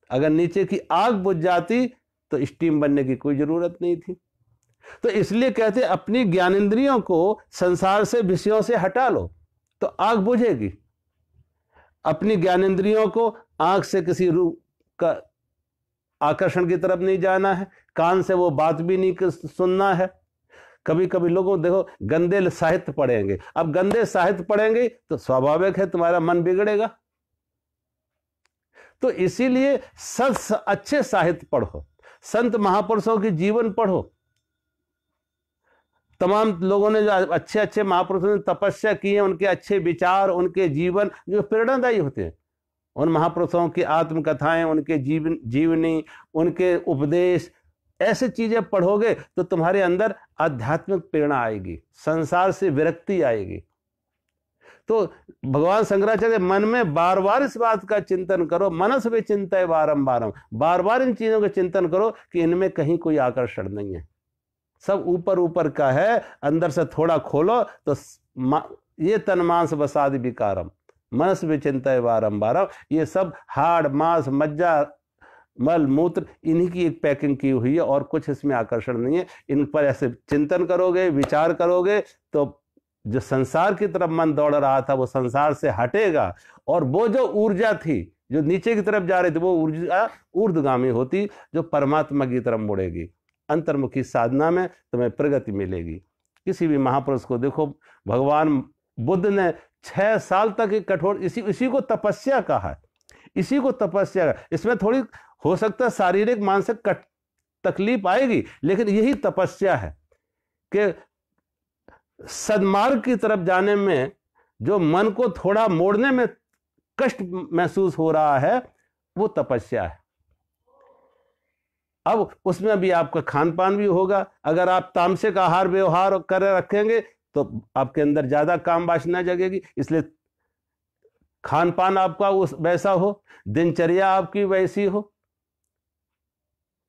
अगर नीचे की आग बुझ जाती तो स्टीम बनने की कोई जरूरत नहीं थी। तो इसलिए कहते अपनी ज्ञानेंद्रियों को संसार से, विषयों से हटा लो तो आग बुझेगी। अपनी ज्ञानेंद्रियों को आंख से किसी रूप का आकर्षण की तरफ नहीं जाना है, कान से वो बात भी नहीं सुनना है। कभी कभी लोगों देखो गंदे साहित्य पढ़ेंगे, अब गंदे साहित्य पढ़ेंगे तो स्वाभाविक है तुम्हारा मन बिगड़ेगा। तो इसीलिए अच्छे साहित्य पढ़ो, संत महापुरुषों की जीवन पढ़ो। तमाम लोगों ने जो अच्छे अच्छे महापुरुषों ने तपस्या की है, उनके अच्छे विचार, उनके जीवन जो प्रेरणादायी होते हैं, उन महापुरुषों की आत्मकथाएं, उनके जीवनी, उनके उपदेश, ऐसे चीजें पढ़ोगे तो तुम्हारे अंदर आध्यात्मिक प्रेरणा आएगी, संसार से विरक्ति आएगी। तो भगवान शंकराचार्य मन में बार बार इस बात का चिंतन करो, मनस विचिंतय बारंबार, बार बार इन चीजों का चिंतन करो कि इनमें कहीं कोई आकर्षण नहीं है, सब ऊपर ऊपर का है, अंदर से थोड़ा खोलो तो ये तन मांस वसादि विकारम मनस विचिंतय बारंबार, ये सब हाड़ मांस मज्जा मल मूत्र इन्हीं की एक पैकिंग की हुई है और कुछ इसमें आकर्षण नहीं है। इन पर ऐसे चिंतन करोगे, विचार करोगे तो जो संसार की तरफ मन दौड़ रहा था वो संसार से हटेगा और वो जो ऊर्जा थी जो नीचे की तरफ जा रही थी वो ऊर्जा ऊर्ध्वगामी होती जो परमात्मा की तरफ मुड़ेगी। अंतर्मुखी साधना में तुम्हें प्रगति मिलेगी। किसी भी महापुरुष को देखो, भगवान बुद्ध ने 6 साल तक एक कठोर इसी को तपस्या कहा है, इसी को तपस्या। इसमें थोड़ी हो सकता है शारीरिक मानसिक तकलीफ आएगी, लेकिन यही तपस्या है कि सद्मार्ग की तरफ जाने में जो मन को थोड़ा मोड़ने में कष्ट महसूस हो रहा है वो तपस्या है। अब उसमें भी आपका खान पान भी होगा। अगर आप तामसिक आहार व्यवहार कर रखेंगे तो आपके अंदर ज्यादा काम वासना जगेगी, इसलिए खान पान आपका उस वैसा हो, दिनचर्या आपकी वैसी हो,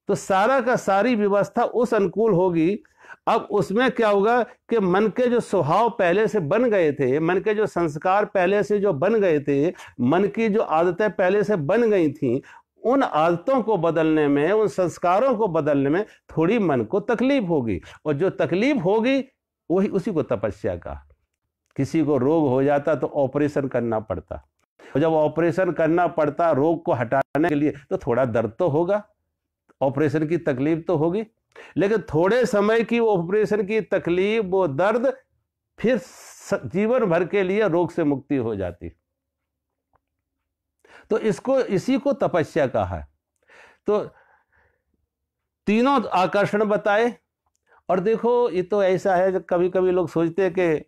तो सारा का सारी व्यवस्था उस अनुकूल होगी। अब उसमें क्या होगा कि मन के जो स्वभाव पहले से बन गए थे, मन के जो संस्कार पहले से जो बन गए थे, मन की जो आदतें पहले से बन गई थी, उन आदतों को बदलने में, उन संस्कारों को बदलने में थोड़ी मन को तकलीफ होगी, और जो तकलीफ होगी वही उसी को तपस्या का। किसी को रोग हो जाता तो ऑपरेशन करना पड़ता, और जब ऑपरेशन करना पड़ता रोग को हटाने के लिए तो थोड़ा दर्द तो होगा, ऑपरेशन की तकलीफ तो होगी, लेकिन थोड़े समय की ऑपरेशन की तकलीफ, वो दर्द, फिर जीवन भर के लिए रोग से मुक्ति हो जाती। तो इसी को तपस्या कहा है। तो तीनों आकर्षण बताए। और देखो ये तो ऐसा है, जब कभी कभी लोग सोचते हैं कि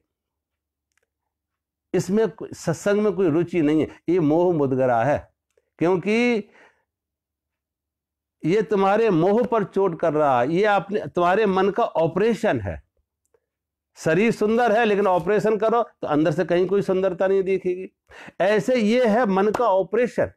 इसमें सत्संग में कोई रुचि नहीं है, ये मोह मुदगरा है, क्योंकि ये तुम्हारे मोह पर चोट कर रहा है, ये तुम्हारे मन का ऑपरेशन है। शरीर सुंदर है लेकिन ऑपरेशन करो तो अंदर से कहीं कोई सुंदरता नहीं दिखेगी। ऐसे ये है मन का ऑपरेशन,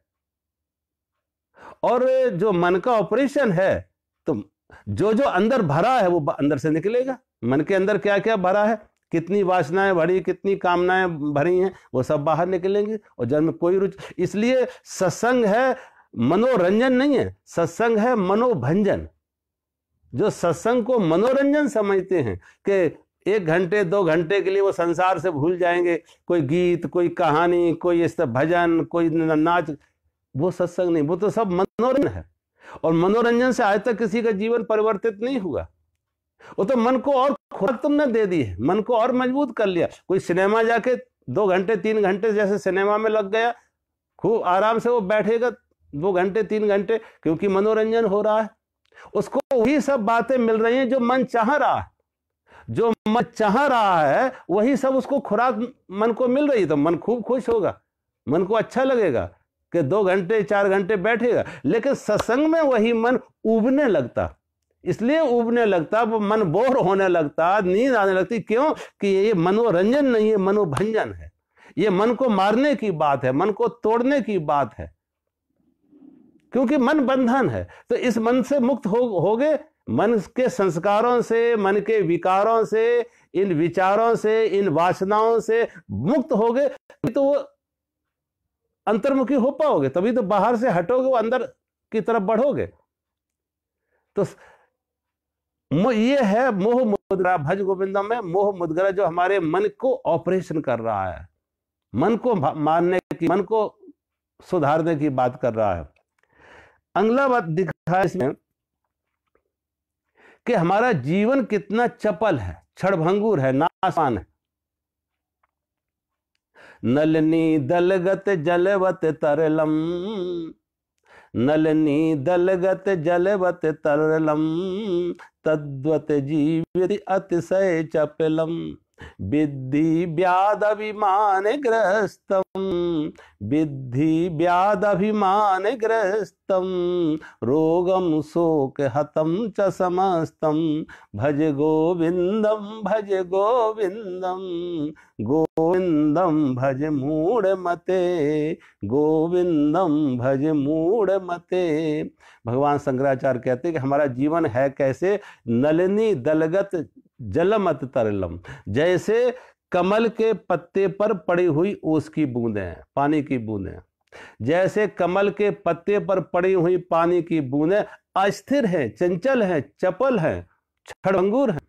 और जो मन का ऑपरेशन है तो जो जो अंदर भरा है वो अंदर से निकलेगा। मन के अंदर क्या क्या भरा है, कितनी वासनाएं भरी, कितनी कामनाएं भरी हैं, वो सब बाहर निकलेंगी, और जब में कोई रुचि। इसलिए सत्संग है मनोरंजन नहीं है, सत्संग है मनोभंजन। जो सत्संग को मनोरंजन समझते हैं कि 1 घंटे 2 घंटे के लिए वो संसार से भूल जाएंगे, कोई गीत, कोई कहानी, कोई इस भजन, कोई नाच, वो सत्संग नहीं, वो तो सब मनोरंजन है। और मनोरंजन से आज तक किसी का जीवन परिवर्तित नहीं हुआ। वो तो मन को और खुराक तुमने दे दी है, मन को और मजबूत कर लिया। कोई सिनेमा जाके 2 घंटे 3 घंटे जैसे सिनेमा में लग गया, खूब आराम से वो बैठेगा 2 घंटे 3 घंटे, क्योंकि मनोरंजन हो रहा है, उसको वही सब बातें मिल रही हैं जो मन चाह रहा है। जो मन चाह रहा है वही सब उसको खुराक मन को मिल रही है, तो मन खूब खुश होगा, मन को अच्छा लगेगा कि 2 घंटे 4 घंटे बैठेगा। लेकिन सत्संग में वही मन उबने लगता, इसलिए उबने लगता, वो मन बोर होने लगता, नींद आने लगती। क्यों? कि ये मनोरंजन नहीं है, मनोभंजन है। ये मन को मारने की बात है, मन को तोड़ने की बात है, क्योंकि मन बंधन है। तो इस मन से मुक्त हो गए, मन के संस्कारों से, मन के विकारों से, इन विचारों से, इन वासनाओं से मुक्त हो गए, तो वो अंतर्मुखी हो पाओगे, तभी तो बाहर से हटोगे, वो अंदर की तरफ बढ़ोगे। तो ये है मोह मुद्रा। भज गोविंदम में मोह मुद्रा जो हमारे मन को ऑपरेशन कर रहा है, मन को मारने की, मन को सुधारने की बात कर रहा है। अगला बात दिखा है इसमें कि हमारा जीवन कितना चपल है, क्षणभंगुर है, नाशवान है। नलनी दलगत जलवत तरलम, नलनी दलगत जलवत तरलम, तद्वत जीवित अतिशय चपलम, विद्धि व्याध अभिमान ग्रस्तम, विद्धि व्याध अभिमान ग्रस्तम, रोगम शोक हतम च समस्तम, भज गोविंदम भज गोविंदम, गोविंदम भज मूढ़ मते, गोविंदम भज मूढ़ मते। भगवान शंकराचार्य कहते हैं कि हमारा जीवन है कैसे? नलिनी दलगत जलमत तरलम, जैसे कमल के पत्ते पर पड़ी हुई ओस की बूंदें, पानी की बूंदें। जैसे कमल के पत्ते पर पड़ी हुई पानी की बूंदें अस्थिर हैं, चंचल हैं, चपल हैं, क्षणभंगुर हैं।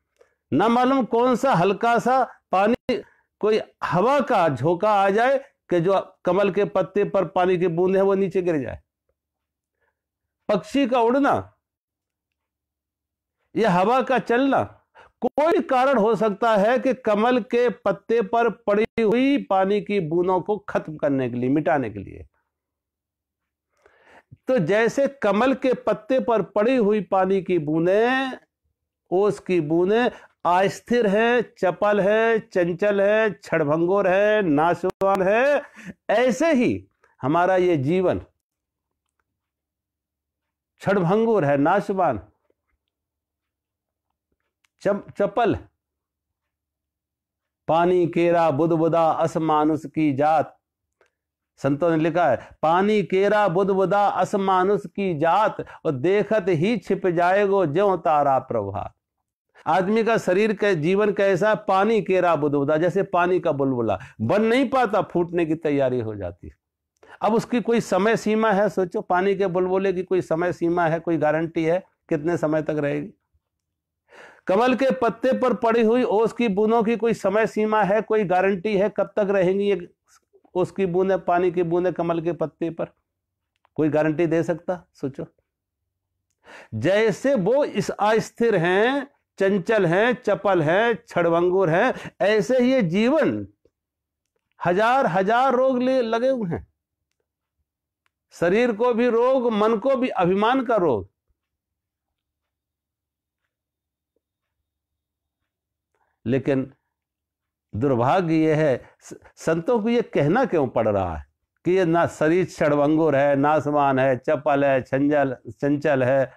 न मालूम कौन सा हल्का सा पानी, कोई हवा का झोंका आ जाए कि जो कमल के पत्ते पर पानी की बूंद है वो नीचे गिर जाए। पक्षी का उड़ना, यह हवा का चलना, कोई कारण हो सकता है कि कमल के पत्ते पर पड़ी हुई पानी की बूंदों को खत्म करने के लिए, मिटाने के लिए। तो जैसे कमल के पत्ते पर पड़ी हुई पानी की बूंदें, ओस की बूंदें अस्थिर है, चपल है, चंचल है, क्षणभंगुर है, नाशवान है, ऐसे ही हमारा ये जीवन क्षणभंगुर है, नाशवान, चपल। पानी केरा बुदबुदा असमानुष की जात, संतों ने लिखा है, पानी केरा बुदबुदा असमानुष की जात, और देखत ही छिप जाएगो ज्यों तारा प्रभात। आदमी का शरीर का जीवन कैसा? पानी केरा बुदबुदा, जैसे पानी का बुलबुला, बन नहीं पाता, फूटने की तैयारी हो जाती है। अब उसकी कोई समय सीमा है? सोचो, पानी के बुलबुले की कोई समय सीमा है? कोई गारंटी है कितने समय तक रहेगी? कमल के पत्ते पर पड़ी हुई ओस की बूंदों की कोई समय सीमा है? कोई गारंटी है कब तक रहेंगी ये ओस की बूंदें, पानी की बूंदें कमल के पत्ते पर? कोई गारंटी दे सकता? सोचो। जैसे वो इस अस्थिर हैं, चंचल हैं, चपल हैं, क्षणभंगुर हैं, ऐसे ही ये जीवन हजार हजार रोग लगे हुए हैं। शरीर को भी रोग, मन को भी अभिमान का रोग। लेकिन दुर्भाग्य यह है, संतों को यह कहना क्यों पड़ रहा है कि ये ना शरीर क्षणभंगुर है, नाशवान है, चपल है, चंचल है?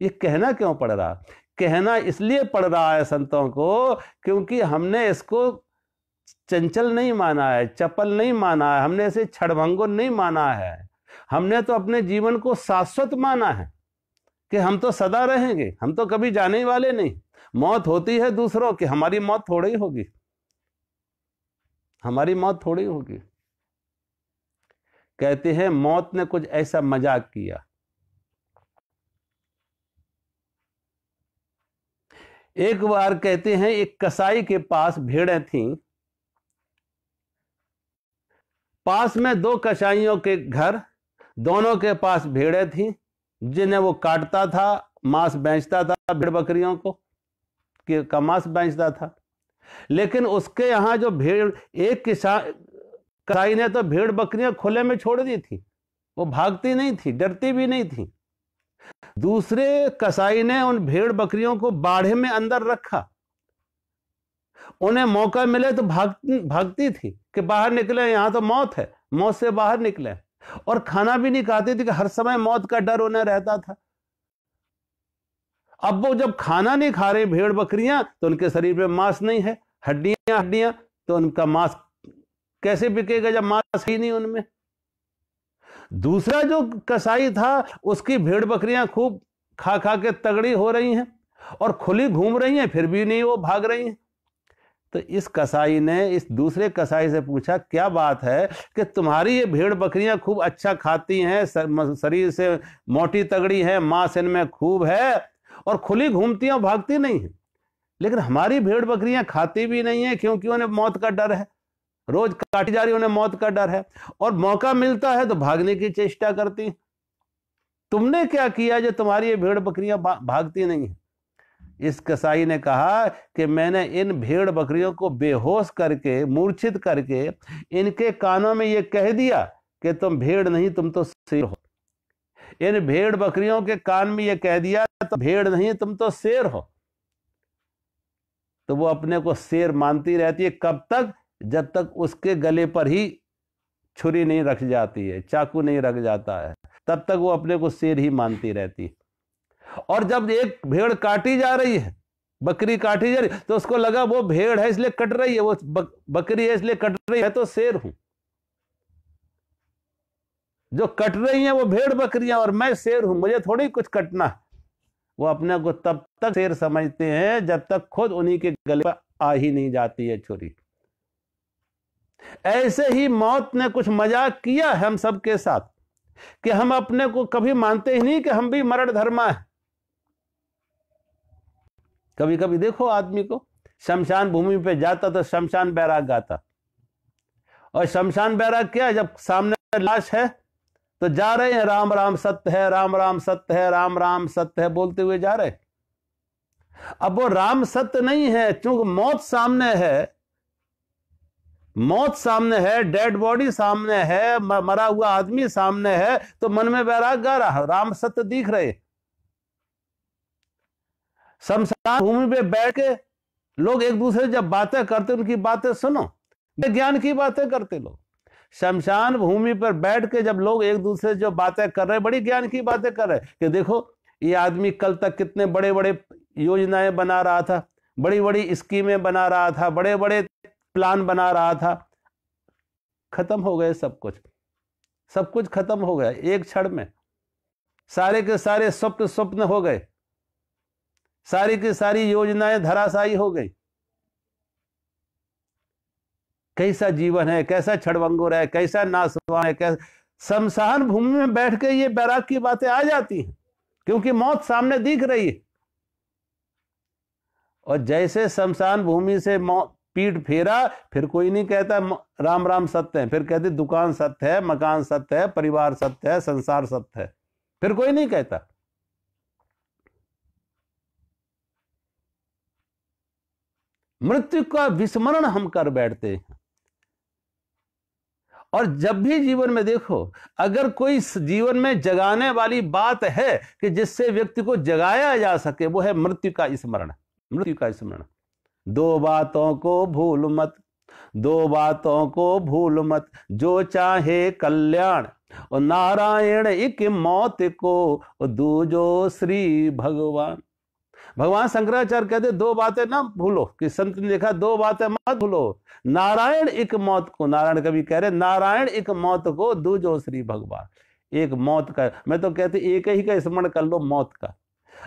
ये कहना क्यों पड़ रहा? कहना इसलिए पड़ रहा है संतों को, क्योंकि हमने इसको चंचल नहीं माना है, चपल नहीं माना है, हमने इसे क्षणभंगुर नहीं माना है। हमने तो अपने जीवन को शाश्वत माना है कि हम तो सदा रहेंगे, हम तो कभी जाने वाले नहीं। मौत होती है दूसरों की, हमारी मौत थोड़ी होगी, हमारी मौत थोड़ी होगी। कहते हैं मौत ने कुछ ऐसा मजाक किया। एक बार कहते हैं एक कसाई के पास भेड़ें थीं। पास में 2 कसाईयों के घर, दोनों के पास भेड़ें थीं जिन्हें वो काटता था, मांस बेचता था, भेड़ बकरियों को का मांस बेचता था। लेकिन उसके यहां जो भेड़, एक कसाई ने तो भेड़ बकरियां खुले में छोड़ दी थी, वो भागती नहीं थी, डरती भी नहीं थी। दूसरे कसाई ने उन भेड़ बकरियों को बाड़े में अंदर रखा, उन्हें मौका मिले तो भागती थी कि बाहर निकले, यहां तो मौत है, मौत से बाहर निकले। और खाना भी नहीं खाती थी कि हर समय मौत का डर उन्हें रहता था। अब वो जब खाना नहीं खा रही भेड़ बकरियां तो उनके शरीर में मांस नहीं है, हड्डियां, तो उनका मांस कैसे बिकेगा जब मांस ही नहीं उनमें। दूसरा जो कसाई था उसकी भेड़ बकरियां खूब खा खा के तगड़ी हो रही हैं और खुली घूम रही हैं, फिर भी नहीं वो भाग रही हैं। तो इस कसाई ने इस दूसरे कसाई से पूछा, क्या बात है कि तुम्हारी ये भेड़ बकरियां खूब अच्छा खाती हैं, शरीर से मोटी तगड़ी हैं, मांस इनमें खूब है और खुली घूमती हैं, भागती नहीं है, लेकिन हमारी भेड़ बकरियां खाती भी नहीं है क्योंकि उन्हें मौत का डर है, रोज काटी जा रही, उन्हें मौत का डर है, और मौका मिलता है तो भागने की चेष्टा करती हैं। तुमने क्या किया जो तुम्हारी ये भेड़ बकरियां भागती नहीं है? इस कसाई ने कहा कि मैंने इन भेड़ बकरियों को बेहोश करके, मूर्छित करके इनके कानों में यह कह दिया कि तुम भेड़ नहीं, तुम तो शेर हो। इन भेड़ बकरियों के कान में यह कह दिया, तो भेड़ नहीं, तुम तो शेर हो। तो वो अपने को शेर मानती रहती है। कब तक? जब तक उसके गले पर ही छुरी नहीं रख जाती है, चाकू नहीं रख जाता है, तब तक वो अपने को शेर ही मानती रहती है। और जब एक भेड़ काटी जा रही है, बकरी काटी जा रही है, तो उसको लगा वो भेड़ है इसलिए कट रही है, वो बकरी है इसलिए कट रही है, तो शेर हूं। जो कट रही है वो भेड़ बकरियां और मैं शेर हूं, मुझे थोड़ी कुछ कटना है। वो अपने को तब तक शेर समझते हैं जब तक खुद उन्हीं के गले पर आ ही नहीं जाती है छुरी। ऐसे ही मौत ने कुछ मजाक किया है हम सबके साथ कि हम अपने को कभी मानते ही नहीं कि हम भी मरण धर्मा है। कभी कभी देखो आदमी को शमशान भूमि पे जाता तो शमशान बैराग गाता, और शमशान बैराग क्या, जब सामने लाश है तो जा रहे हैं राम राम सत्य है, राम राम सत्य है, राम राम सत्य है बोलते हुए जा रहे। अब वो राम सत्य नहीं है, चूंकि मौत सामने है, मौत सामने है, डेड बॉडी सामने है, मरा हुआ आदमी सामने है, तो मन में बैराग गा रहा, राम सत्य दिख रहे। शमशान भूमि पे बैठ के लोग एक दूसरे से जब बातें करते उनकी बातें सुनो, ज्ञान की बातें करते लोग। शमशान भूमि पर बैठ के जब लोग एक दूसरे से जो बातें कर रहे, बड़ी ज्ञान की बातें कर रहे कि देखो ये आदमी कल तक कितने बड़े बड़े योजनाएं बना रहा था, बड़ी बड़ी स्कीमें बना रहा था, बड़े बड़े प्लान बना रहा था, खत्म हो गए सब कुछ, सब कुछ खत्म हो गया एक क्षण में। सारे के सारे स्वप्न हो गए, सारी की सारी योजनाएं धराशायी हो गई। कैसा जीवन है, कैसा क्षणभंगुर है, कैसा नासवान है, कैसा। शमशान भूमि में बैठ के ये बैराग की बातें आ जाती हैं क्योंकि मौत सामने दिख रही है। और जैसे शमशान भूमि से पीठ फेरा, फिर कोई नहीं कहता राम राम सत्य है, फिर कहते दुकान सत्य है, मकान सत्य है, परिवार सत्य है, संसार सत्य है, फिर कोई नहीं कहता। मृत्यु का विस्मरण हम कर बैठते हैं। और जब भी जीवन में देखो, अगर कोई जीवन में जगाने वाली बात है कि जिससे व्यक्ति को जगाया जा सके, वो है मृत्यु का स्मरण। मृत्यु का स्मरण। दो बातों को भूल मत, दो बातों को भूल मत, जो चाहे कल्याण और नारायण एक मौत को, दूजो श्री भगवान। भगवान शंकराचार्य कहते दो बातें ना भूलो, कि संत ने देखा दो बातें मत भूलो, नारायण एक मौत को, नारायण कवि कह रहे नारायण एक मौत को, दूजो श्री भगवान। एक मौत का, मैं तो कहते एक ही का स्मरण कर लो, मौत का।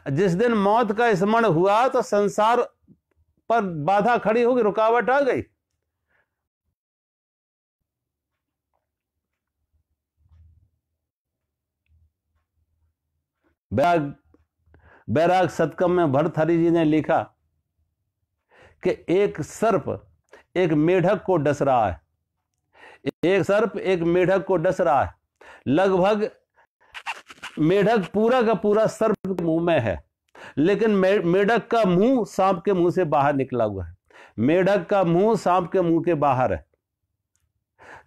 जिस दिन मौत का स्मरण हुआ तो संसार पर बाधा खड़ी होगी, रुकावट आ गई। बैराग सतकम में भर्तहरि जी ने लिखा कि एक सर्प एक मेढक को डस रहा है, एक सर्प एक मेढक को डस रहा है। लगभग मेढक पूरा का पूरा सर्प के मुंह में है, लेकिन मेढक का मुंह सांप के मुंह से बाहर निकला हुआ है। मेढक का मुंह सांप के मुंह के बाहर है।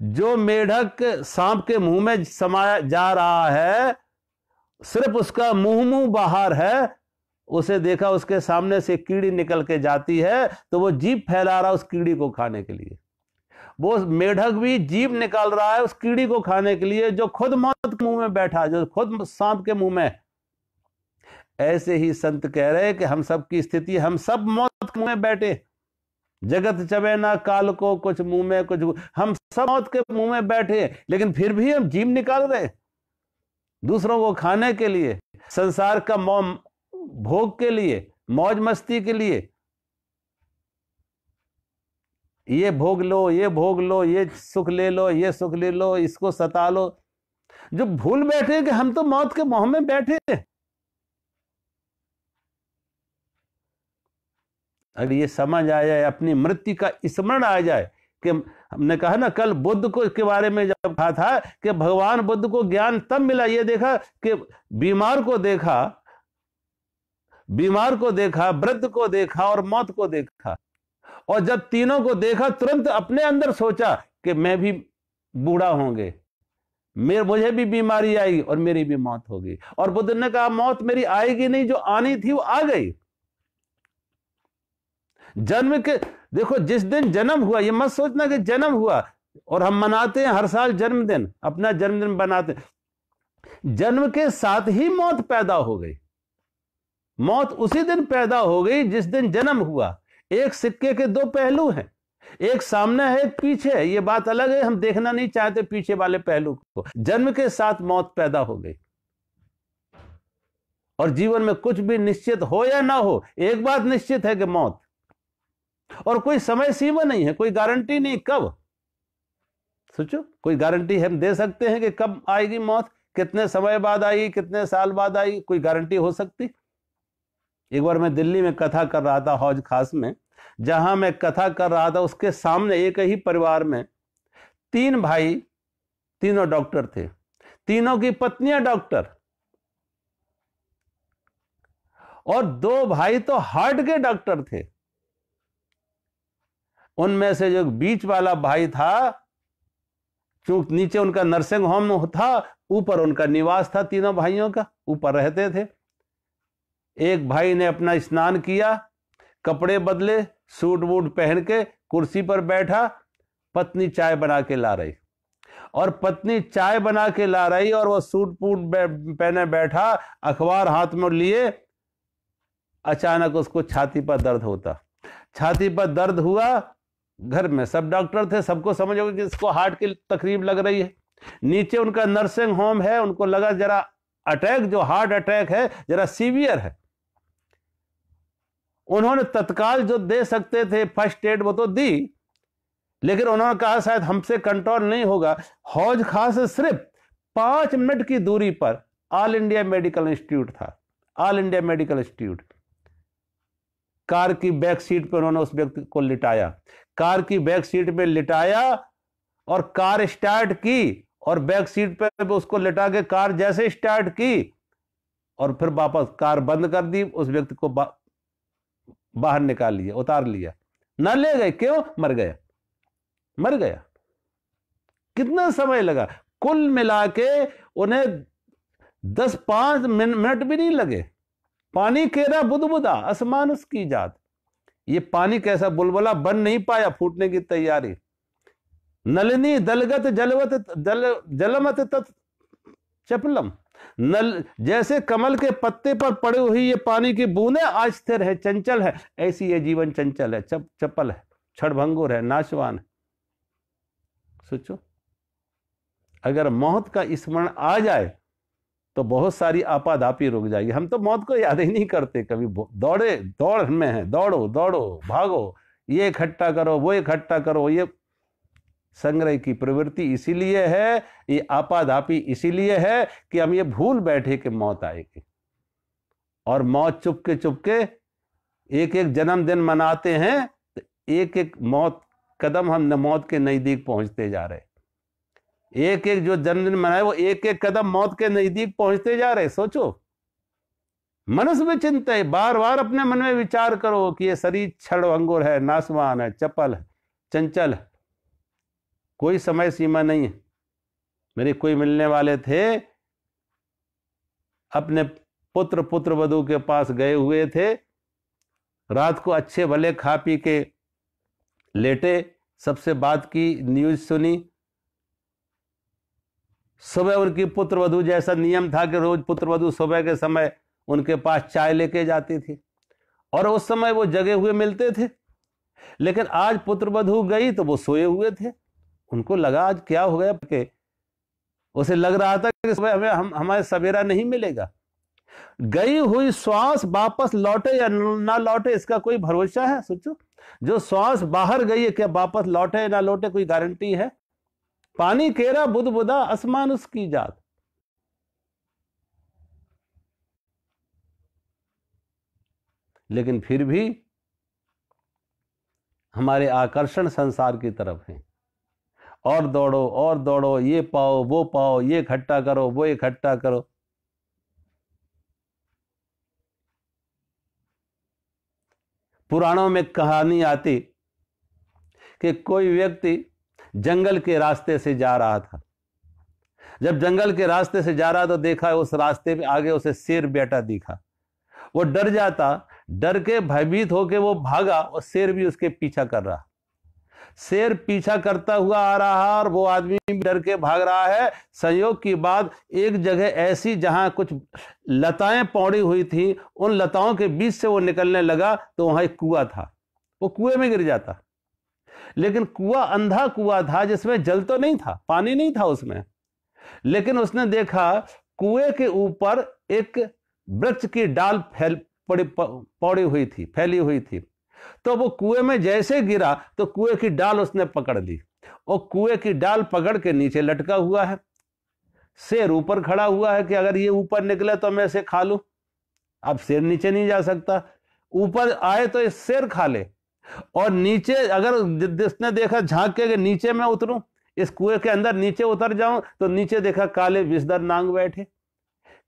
जो मेढक सांप के मुंह में समाया जा रहा है, सिर्फ उसका मुंह बाहर है, उसे देखा उसके सामने से कीड़ी निकल के जाती है तो वो जीभ फैला रहा है उस कीड़ी को खाने के लिए। वो मेढक भी जीभ निकाल रहा है उस कीड़ी को खाने के लिए जो खुद मौत के मुंह में बैठा, जो खुद सांप के मुंह में। ऐसे ही संत कह रहे हैं कि हम सब की स्थिति, हम सब मौत के मुंह में बैठे। जगत चबे ना काल को कुछ मुंह में कुछ, हम सब मौत के मुंह में बैठे, लेकिन फिर भी हम जीभ निकाल रहे दूसरों को खाने के लिए, संसार का भोग के लिए, मौज मस्ती के लिए। ये भोग लो, ये भोग लो, ये सुख ले लो, ये सुख ले लो, इसको सता लो। जो भूल बैठे कि हम तो मौत के मुंह में बैठे। अगर ये समझ आ जाए, अपनी मृत्यु का स्मरण आ जाए कि हमने कहा ना कल बुद्ध को के बारे में जब कहा था कि भगवान बुद्ध को ज्ञान तब मिला, ये देखा कि बीमार को देखा, वृद्ध को देखा और मौत को देखा। और जब तीनों को देखा तुरंत अपने अंदर सोचा कि मैं भी बूढ़ा होंगे, मुझे भी बीमारी आएगी और मेरी भी मौत होगी। और बुद्ध ने कहा मौत मेरी आएगी नहीं, जो आनी थी वो आ गई। जन्म के देखो, जिस दिन जन्म हुआ, ये मत सोचना कि जन्म हुआ और हम मनाते हैं हर साल जन्मदिन, अपना जन्मदिन बनाते। जन्म के साथ ही मौत पैदा हो गई। मौत उसी दिन पैदा हो गई जिस दिन जन्म हुआ। एक सिक्के के दो पहलू हैं, एक सामने है एक पीछे है। ये बात अलग है, हम देखना नहीं चाहते पीछे वाले पहलू को। जन्म के साथ मौत पैदा हो गई। और जीवन में कुछ भी निश्चित हो या ना हो, एक बात निश्चित है कि मौत। और कोई समय सीमा नहीं है, कोई गारंटी नहीं कब। सोचो, कोई गारंटी हम दे सकते हैं कि कब आएगी मौत, कितने समय बाद आएगी, कितने साल बाद आएगी, कोई गारंटी हो सकती? एक बार मैं दिल्ली में कथा कर रहा था, हौज खास में, जहां मैं कथा कर रहा था उसके सामने एक ही परिवार में तीन भाई, तीनों डॉक्टर थे, तीनों की पत्नियां डॉक्टर, और दो भाई तो हार्ट के डॉक्टर थे। उनमें से जो बीच वाला भाई था, चूंकि नीचे उनका नर्सिंग होम था, ऊपर उनका निवास था, तीनों भाइयों का ऊपर रहते थे। एक भाई ने अपना स्नान किया, कपड़े बदले, सूट वूट पहन के कुर्सी पर बैठा, पत्नी चाय बना के ला रही, और पत्नी चाय बना के ला रही और वो सूट वूट पहने बैठा, अखबार हाथ में लिए। अचानक उसको छाती पर दर्द होता, छाती पर दर्द हुआ। घर में सब डॉक्टर थे, सबको समझ हो कि इसको हार्ट की तकलीफ लग रही है। नीचे उनका नर्सिंग होम है, उनको लगा जरा अटैक, जो हार्ट अटैक है जरा सीवियर है। उन्होंने तत्काल जो दे सकते थे फर्स्ट एड वो तो दी, लेकिन उन्होंने कहा शायद हमसे कंट्रोल नहीं होगा। हौज खास से सिर्फ 5 मिनट की दूरी पर ऑल इंडिया मेडिकल इंस्टीट्यूट था, all India medical institute. Car की बैक सीट पर उन्होंने उस व्यक्ति को लिटाया, कार की बैक सीट पे लिटाया और कार स्टार्ट की, और बैक सीट पे उसको लिटा के कार जैसे स्टार्ट की और फिर वापस कार बंद कर दी, उस व्यक्ति को बाहर निकाल लिया, उतार लिया। ना ले गए, क्यों? मर गया, मर गया। कितना समय लगा? कुल मिला के उन्हें 10-5 मिनट भी नहीं लगे। पानी केरा बुदबुदा, आसमान उसकी जात। ये पानी कैसा बुलबुला बन नहीं पाया, फूटने की तैयारी। नलिनी दलगत जलवत जलमत तत् चपलम। नल जैसे कमल के पत्ते पर पड़ी हुई ये पानी की बूंदें आज स्थिर है, चंचल है, ऐसी ये जीवन चंचल है, चपल है, क्षणभंगुर है, नाशवान है। सोचो, अगर मौत का स्मरण आ जाए तो बहुत सारी आपाधापी रुक जाएगी। हम तो मौत को याद ही नहीं करते कभी। दौड़ में है, दौड़ो दौड़ो भागो, ये इकट्ठा करो, वो इकट्ठा करो। ये संग्रह की प्रवृत्ति इसीलिए है, ये आपाधापी इसीलिए है कि हम ये भूल बैठे कि मौत आएगी। और मौत चुपके चुपके एक एक जन्मदिन मनाते हैं, तो एक एक मौत कदम हम मौत के नजदीक पहुंचते जा रहे। एक एक जो जन्मदिन मनाए वो एक एक कदम मौत के नजदीक पहुंचते जा रहे। सोचो, मनुष्य में चिंता है, बार बार अपने मन में विचार करो कि ये शरीर क्षणभंगुर है, नाशवान है, चपल है, चंचल है। कोई समय सीमा नहीं है। मेरे कोई मिलने वाले थे, अपने पुत्र वधू के पास गए हुए थे, रात को अच्छे भले खा पी के लेटे, सबसे बात की, न्यूज सुनी। सुबह उनकी पुत्र वधू, जैसा नियम था कि रोज पुत्र वधू सुबह के समय उनके पास चाय लेके जाती थी और उस समय वो जगे हुए मिलते थे। लेकिन आज पुत्र वधू गई तो वो सोए हुए थे। उनको लगा आज क्या हो गया, कि उसे लग रहा था कि सुबह हमारे सवेरा नहीं मिलेगा। गई हुई श्वास वापस लौटे या ना लौटे इसका कोई भरोसा है? सोचो, जो श्वास बाहर गई है क्या वापस लौटे या ना लौटे कोई गारंटी है? पानी केरा बुध बुधा आसमान उसकी जात। लेकिन फिर भी हमारे आकर्षण संसार की तरफ है। और दौड़ो, ये पाओ वो पाओ, ये इकट्ठा करो वो इकट्ठा करो। पुराणों में कहानी आती कि कोई व्यक्ति जंगल के रास्ते से जा रहा था। जब जंगल के रास्ते से जा रहा तो देखा उस रास्ते पे आगे उसे शेर बैठा दिखा। वो डर जाता, डर के भयभीत होके वो भागा और शेर भी उसके पीछा कर रहा। शेर पीछा करता हुआ आ रहा और वो आदमी भी डर के भाग रहा है। संयोग की बात, एक जगह ऐसी जहां कुछ लताएं पौड़ी हुई थी, उन लताओं के बीच से वो निकलने लगा तो वहां एक कुआं था। वो कुएं में गिर जाता। लेकिन कुआं अंधा कुआं था, जिसमें जल तो नहीं था, पानी नहीं था उसमें। लेकिन उसने देखा कुएं के ऊपर एक वृक्ष की डाल पौड़ी हुई थी, फैली हुई थी। तो वो कुएं में जैसे गिरा तो कुएं की डाल उसने पकड़ ली और कुएं की डाल पकड़ के नीचे लटका हुआ है। शेर ऊपर खड़ा हुआ है कि अगर ये ऊपर निकले तो मैं इसे खा लूं। अब शेर नीचे नहीं जा सकता, ऊपर आए तो इस शेर खा ले। और नीचे अगर जिसने देखा झांक के नीचे मैं उतरूं, इस कुएं के अंदर नीचे उतर जाऊं, तो नीचे देखा काले विषधर नांग बैठे।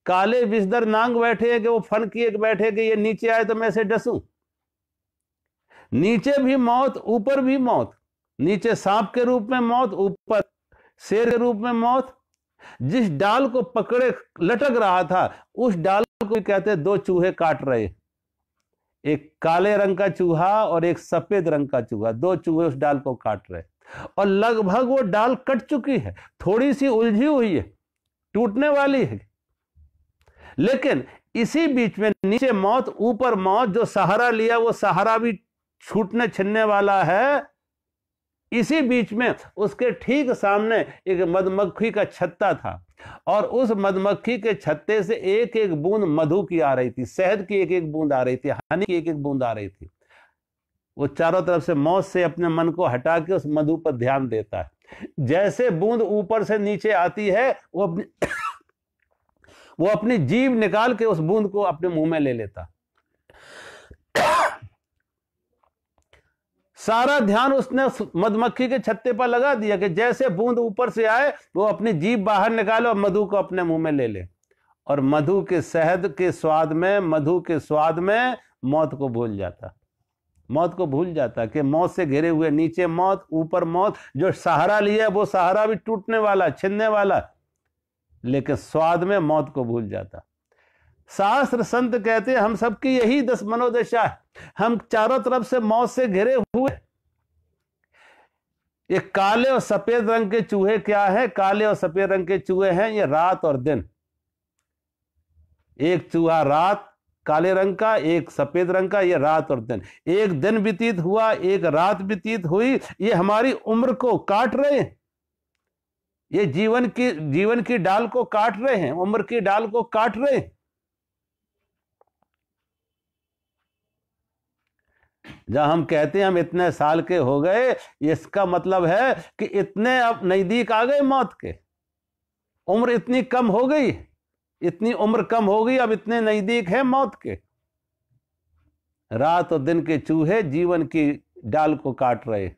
काले विषधर नांग बैठे हैं कि वो फन किए बैठे कि ये नीचे आए तो मैं इसे डसूं। नीचे भी मौत, ऊपर भी मौत। नीचे सांप के रूप में मौत, ऊपर शेर के रूप में मौत। जिस डाल को पकड़े लटक रहा था, उस डाल को कहते दो चूहे काट रहे, एक काले रंग का चूहा और एक सफेद रंग का चूहा। दो चूहे उस डाल को काट रहे और लगभग वो डाल कट चुकी है, थोड़ी सी उलझी हुई है, टूटने वाली है। लेकिन इसी बीच में नीचे मौत, ऊपर मौत। जो सहारा लिया वो सहारा भी छूटने छिनने वाला है। इसी बीच में उसके ठीक सामने एक मधुमक्खी का छत्ता था और उस मधुमक्खी के छत्ते से एक एक बूंद मधु की आ रही थी, शहद की एक एक बूंद आ रही थी, हनी की एक एक बूंद आ रही थी। वो चारों तरफ से मौत से अपने मन को हटा के उस मधु पर ध्यान देता है। जैसे बूंद ऊपर से नीचे आती है, वो अपनी जीभ निकाल के उस बूंद को अपने मुंह में ले लेता। सारा ध्यान उसने मधुमक्खी के छत्ते पर लगा दिया कि जैसे बूंद ऊपर से आए वो अपनी जीभ बाहर निकाले और मधु को अपने मुंह में ले ले। और मधु के शहद के स्वाद में, मधु के स्वाद में मौत को भूल जाता। मौत को भूल जाता कि मौत से घिरे हुए नीचे मौत, ऊपर मौत। जो सहारा लिया वो सहारा भी टूटने वाला, छिनने वाला, लेकिन स्वाद में मौत को भूल जाता। शास्त्र संत कहते हैं हम सबकी यही मनोदशा है। हम चारों तरफ से मौत से घिरे हुए। ये काले और सफेद रंग के चूहे क्या है? काले और सफेद रंग के चूहे हैं ये रात और दिन। एक चूहा रात काले रंग का, एक सफेद रंग का, ये रात और दिन। एक दिन व्यतीत हुआ, एक रात व्यतीत हुई, ये हमारी उम्र को काट रहे हैं। ये जीवन की डाल को काट रहे हैं, उम्र की डाल को काट रहे हैं। जब हम कहते हैं हम इतने साल के हो गए, इसका मतलब है कि इतने अब नजदीक आ गए मौत के। उम्र इतनी कम हो गई, इतनी उम्र कम हो गई, अब इतने नजदीक है मौत के। रात और दिन के चूहे जीवन की डाल को काट रहे।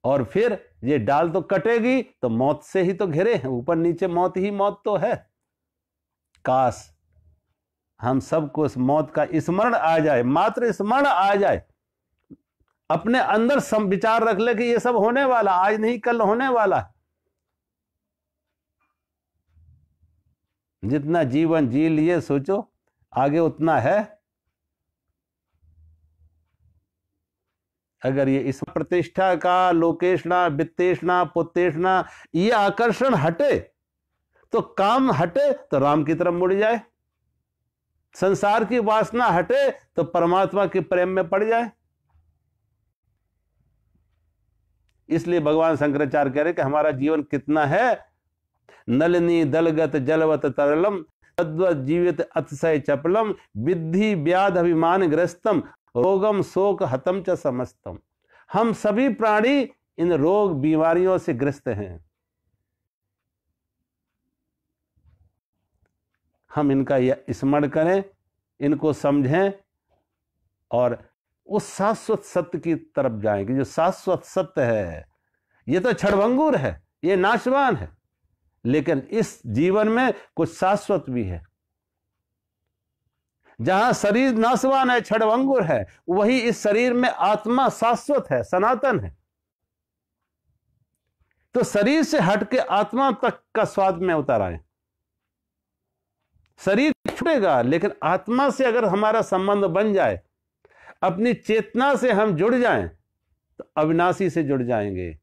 और फिर ये डाल तो कटेगी तो मौत से ही तो घिरे हैं, ऊपर नीचे मौत ही मौत तो है। काश हम सबको इस मौत का स्मरण आ जाए, मात्र स्मरण आ जाए। अपने अंदर विचार रख ले कि ये सब होने वाला, आज नहीं कल होने वाला। जितना जीवन जी लिए सोचो आगे उतना है। अगर ये इस प्रतिष्ठा का, लोकेशना, वित्तेषणा, पुत्तेषणा, ये आकर्षण हटे, तो काम हटे तो राम की तरफ मुड़ जाए, संसार की वासना हटे तो परमात्मा के प्रेम में पड़ जाए। इसलिए भगवान शंकराचार्य कह रहे कि हमारा जीवन कितना है, नलिनी दलगत जलवत तरलम तद्वत जीवित अतिशय चपलम विद्धि व्याध अभिमान ग्रस्तम रोगम शोक हतम च समस्तम। हम सभी प्राणी इन रोग बीमारियों से ग्रस्त हैं। हम इनका स्मरण करें, इनको समझें और उस शाश्वत सत्य की तरफ जाएंगे। जो शाश्वत सत्य है ये तो क्षणभंगुर है, ये नाशवान है, लेकिन इस जीवन में कुछ शाश्वत भी है। जहां शरीर नाशवान है, क्षणभंगुर है, वही इस शरीर में आत्मा शाश्वत है, सनातन है। तो शरीर से हटके आत्मा तक का स्वाद में उतर आए। शरीर छूटेगा, लेकिन आत्मा से अगर हमारा संबंध बन जाए, अपनी चेतना से हम जुड़ जाएं, तो अविनाशी से जुड़ जाएंगे।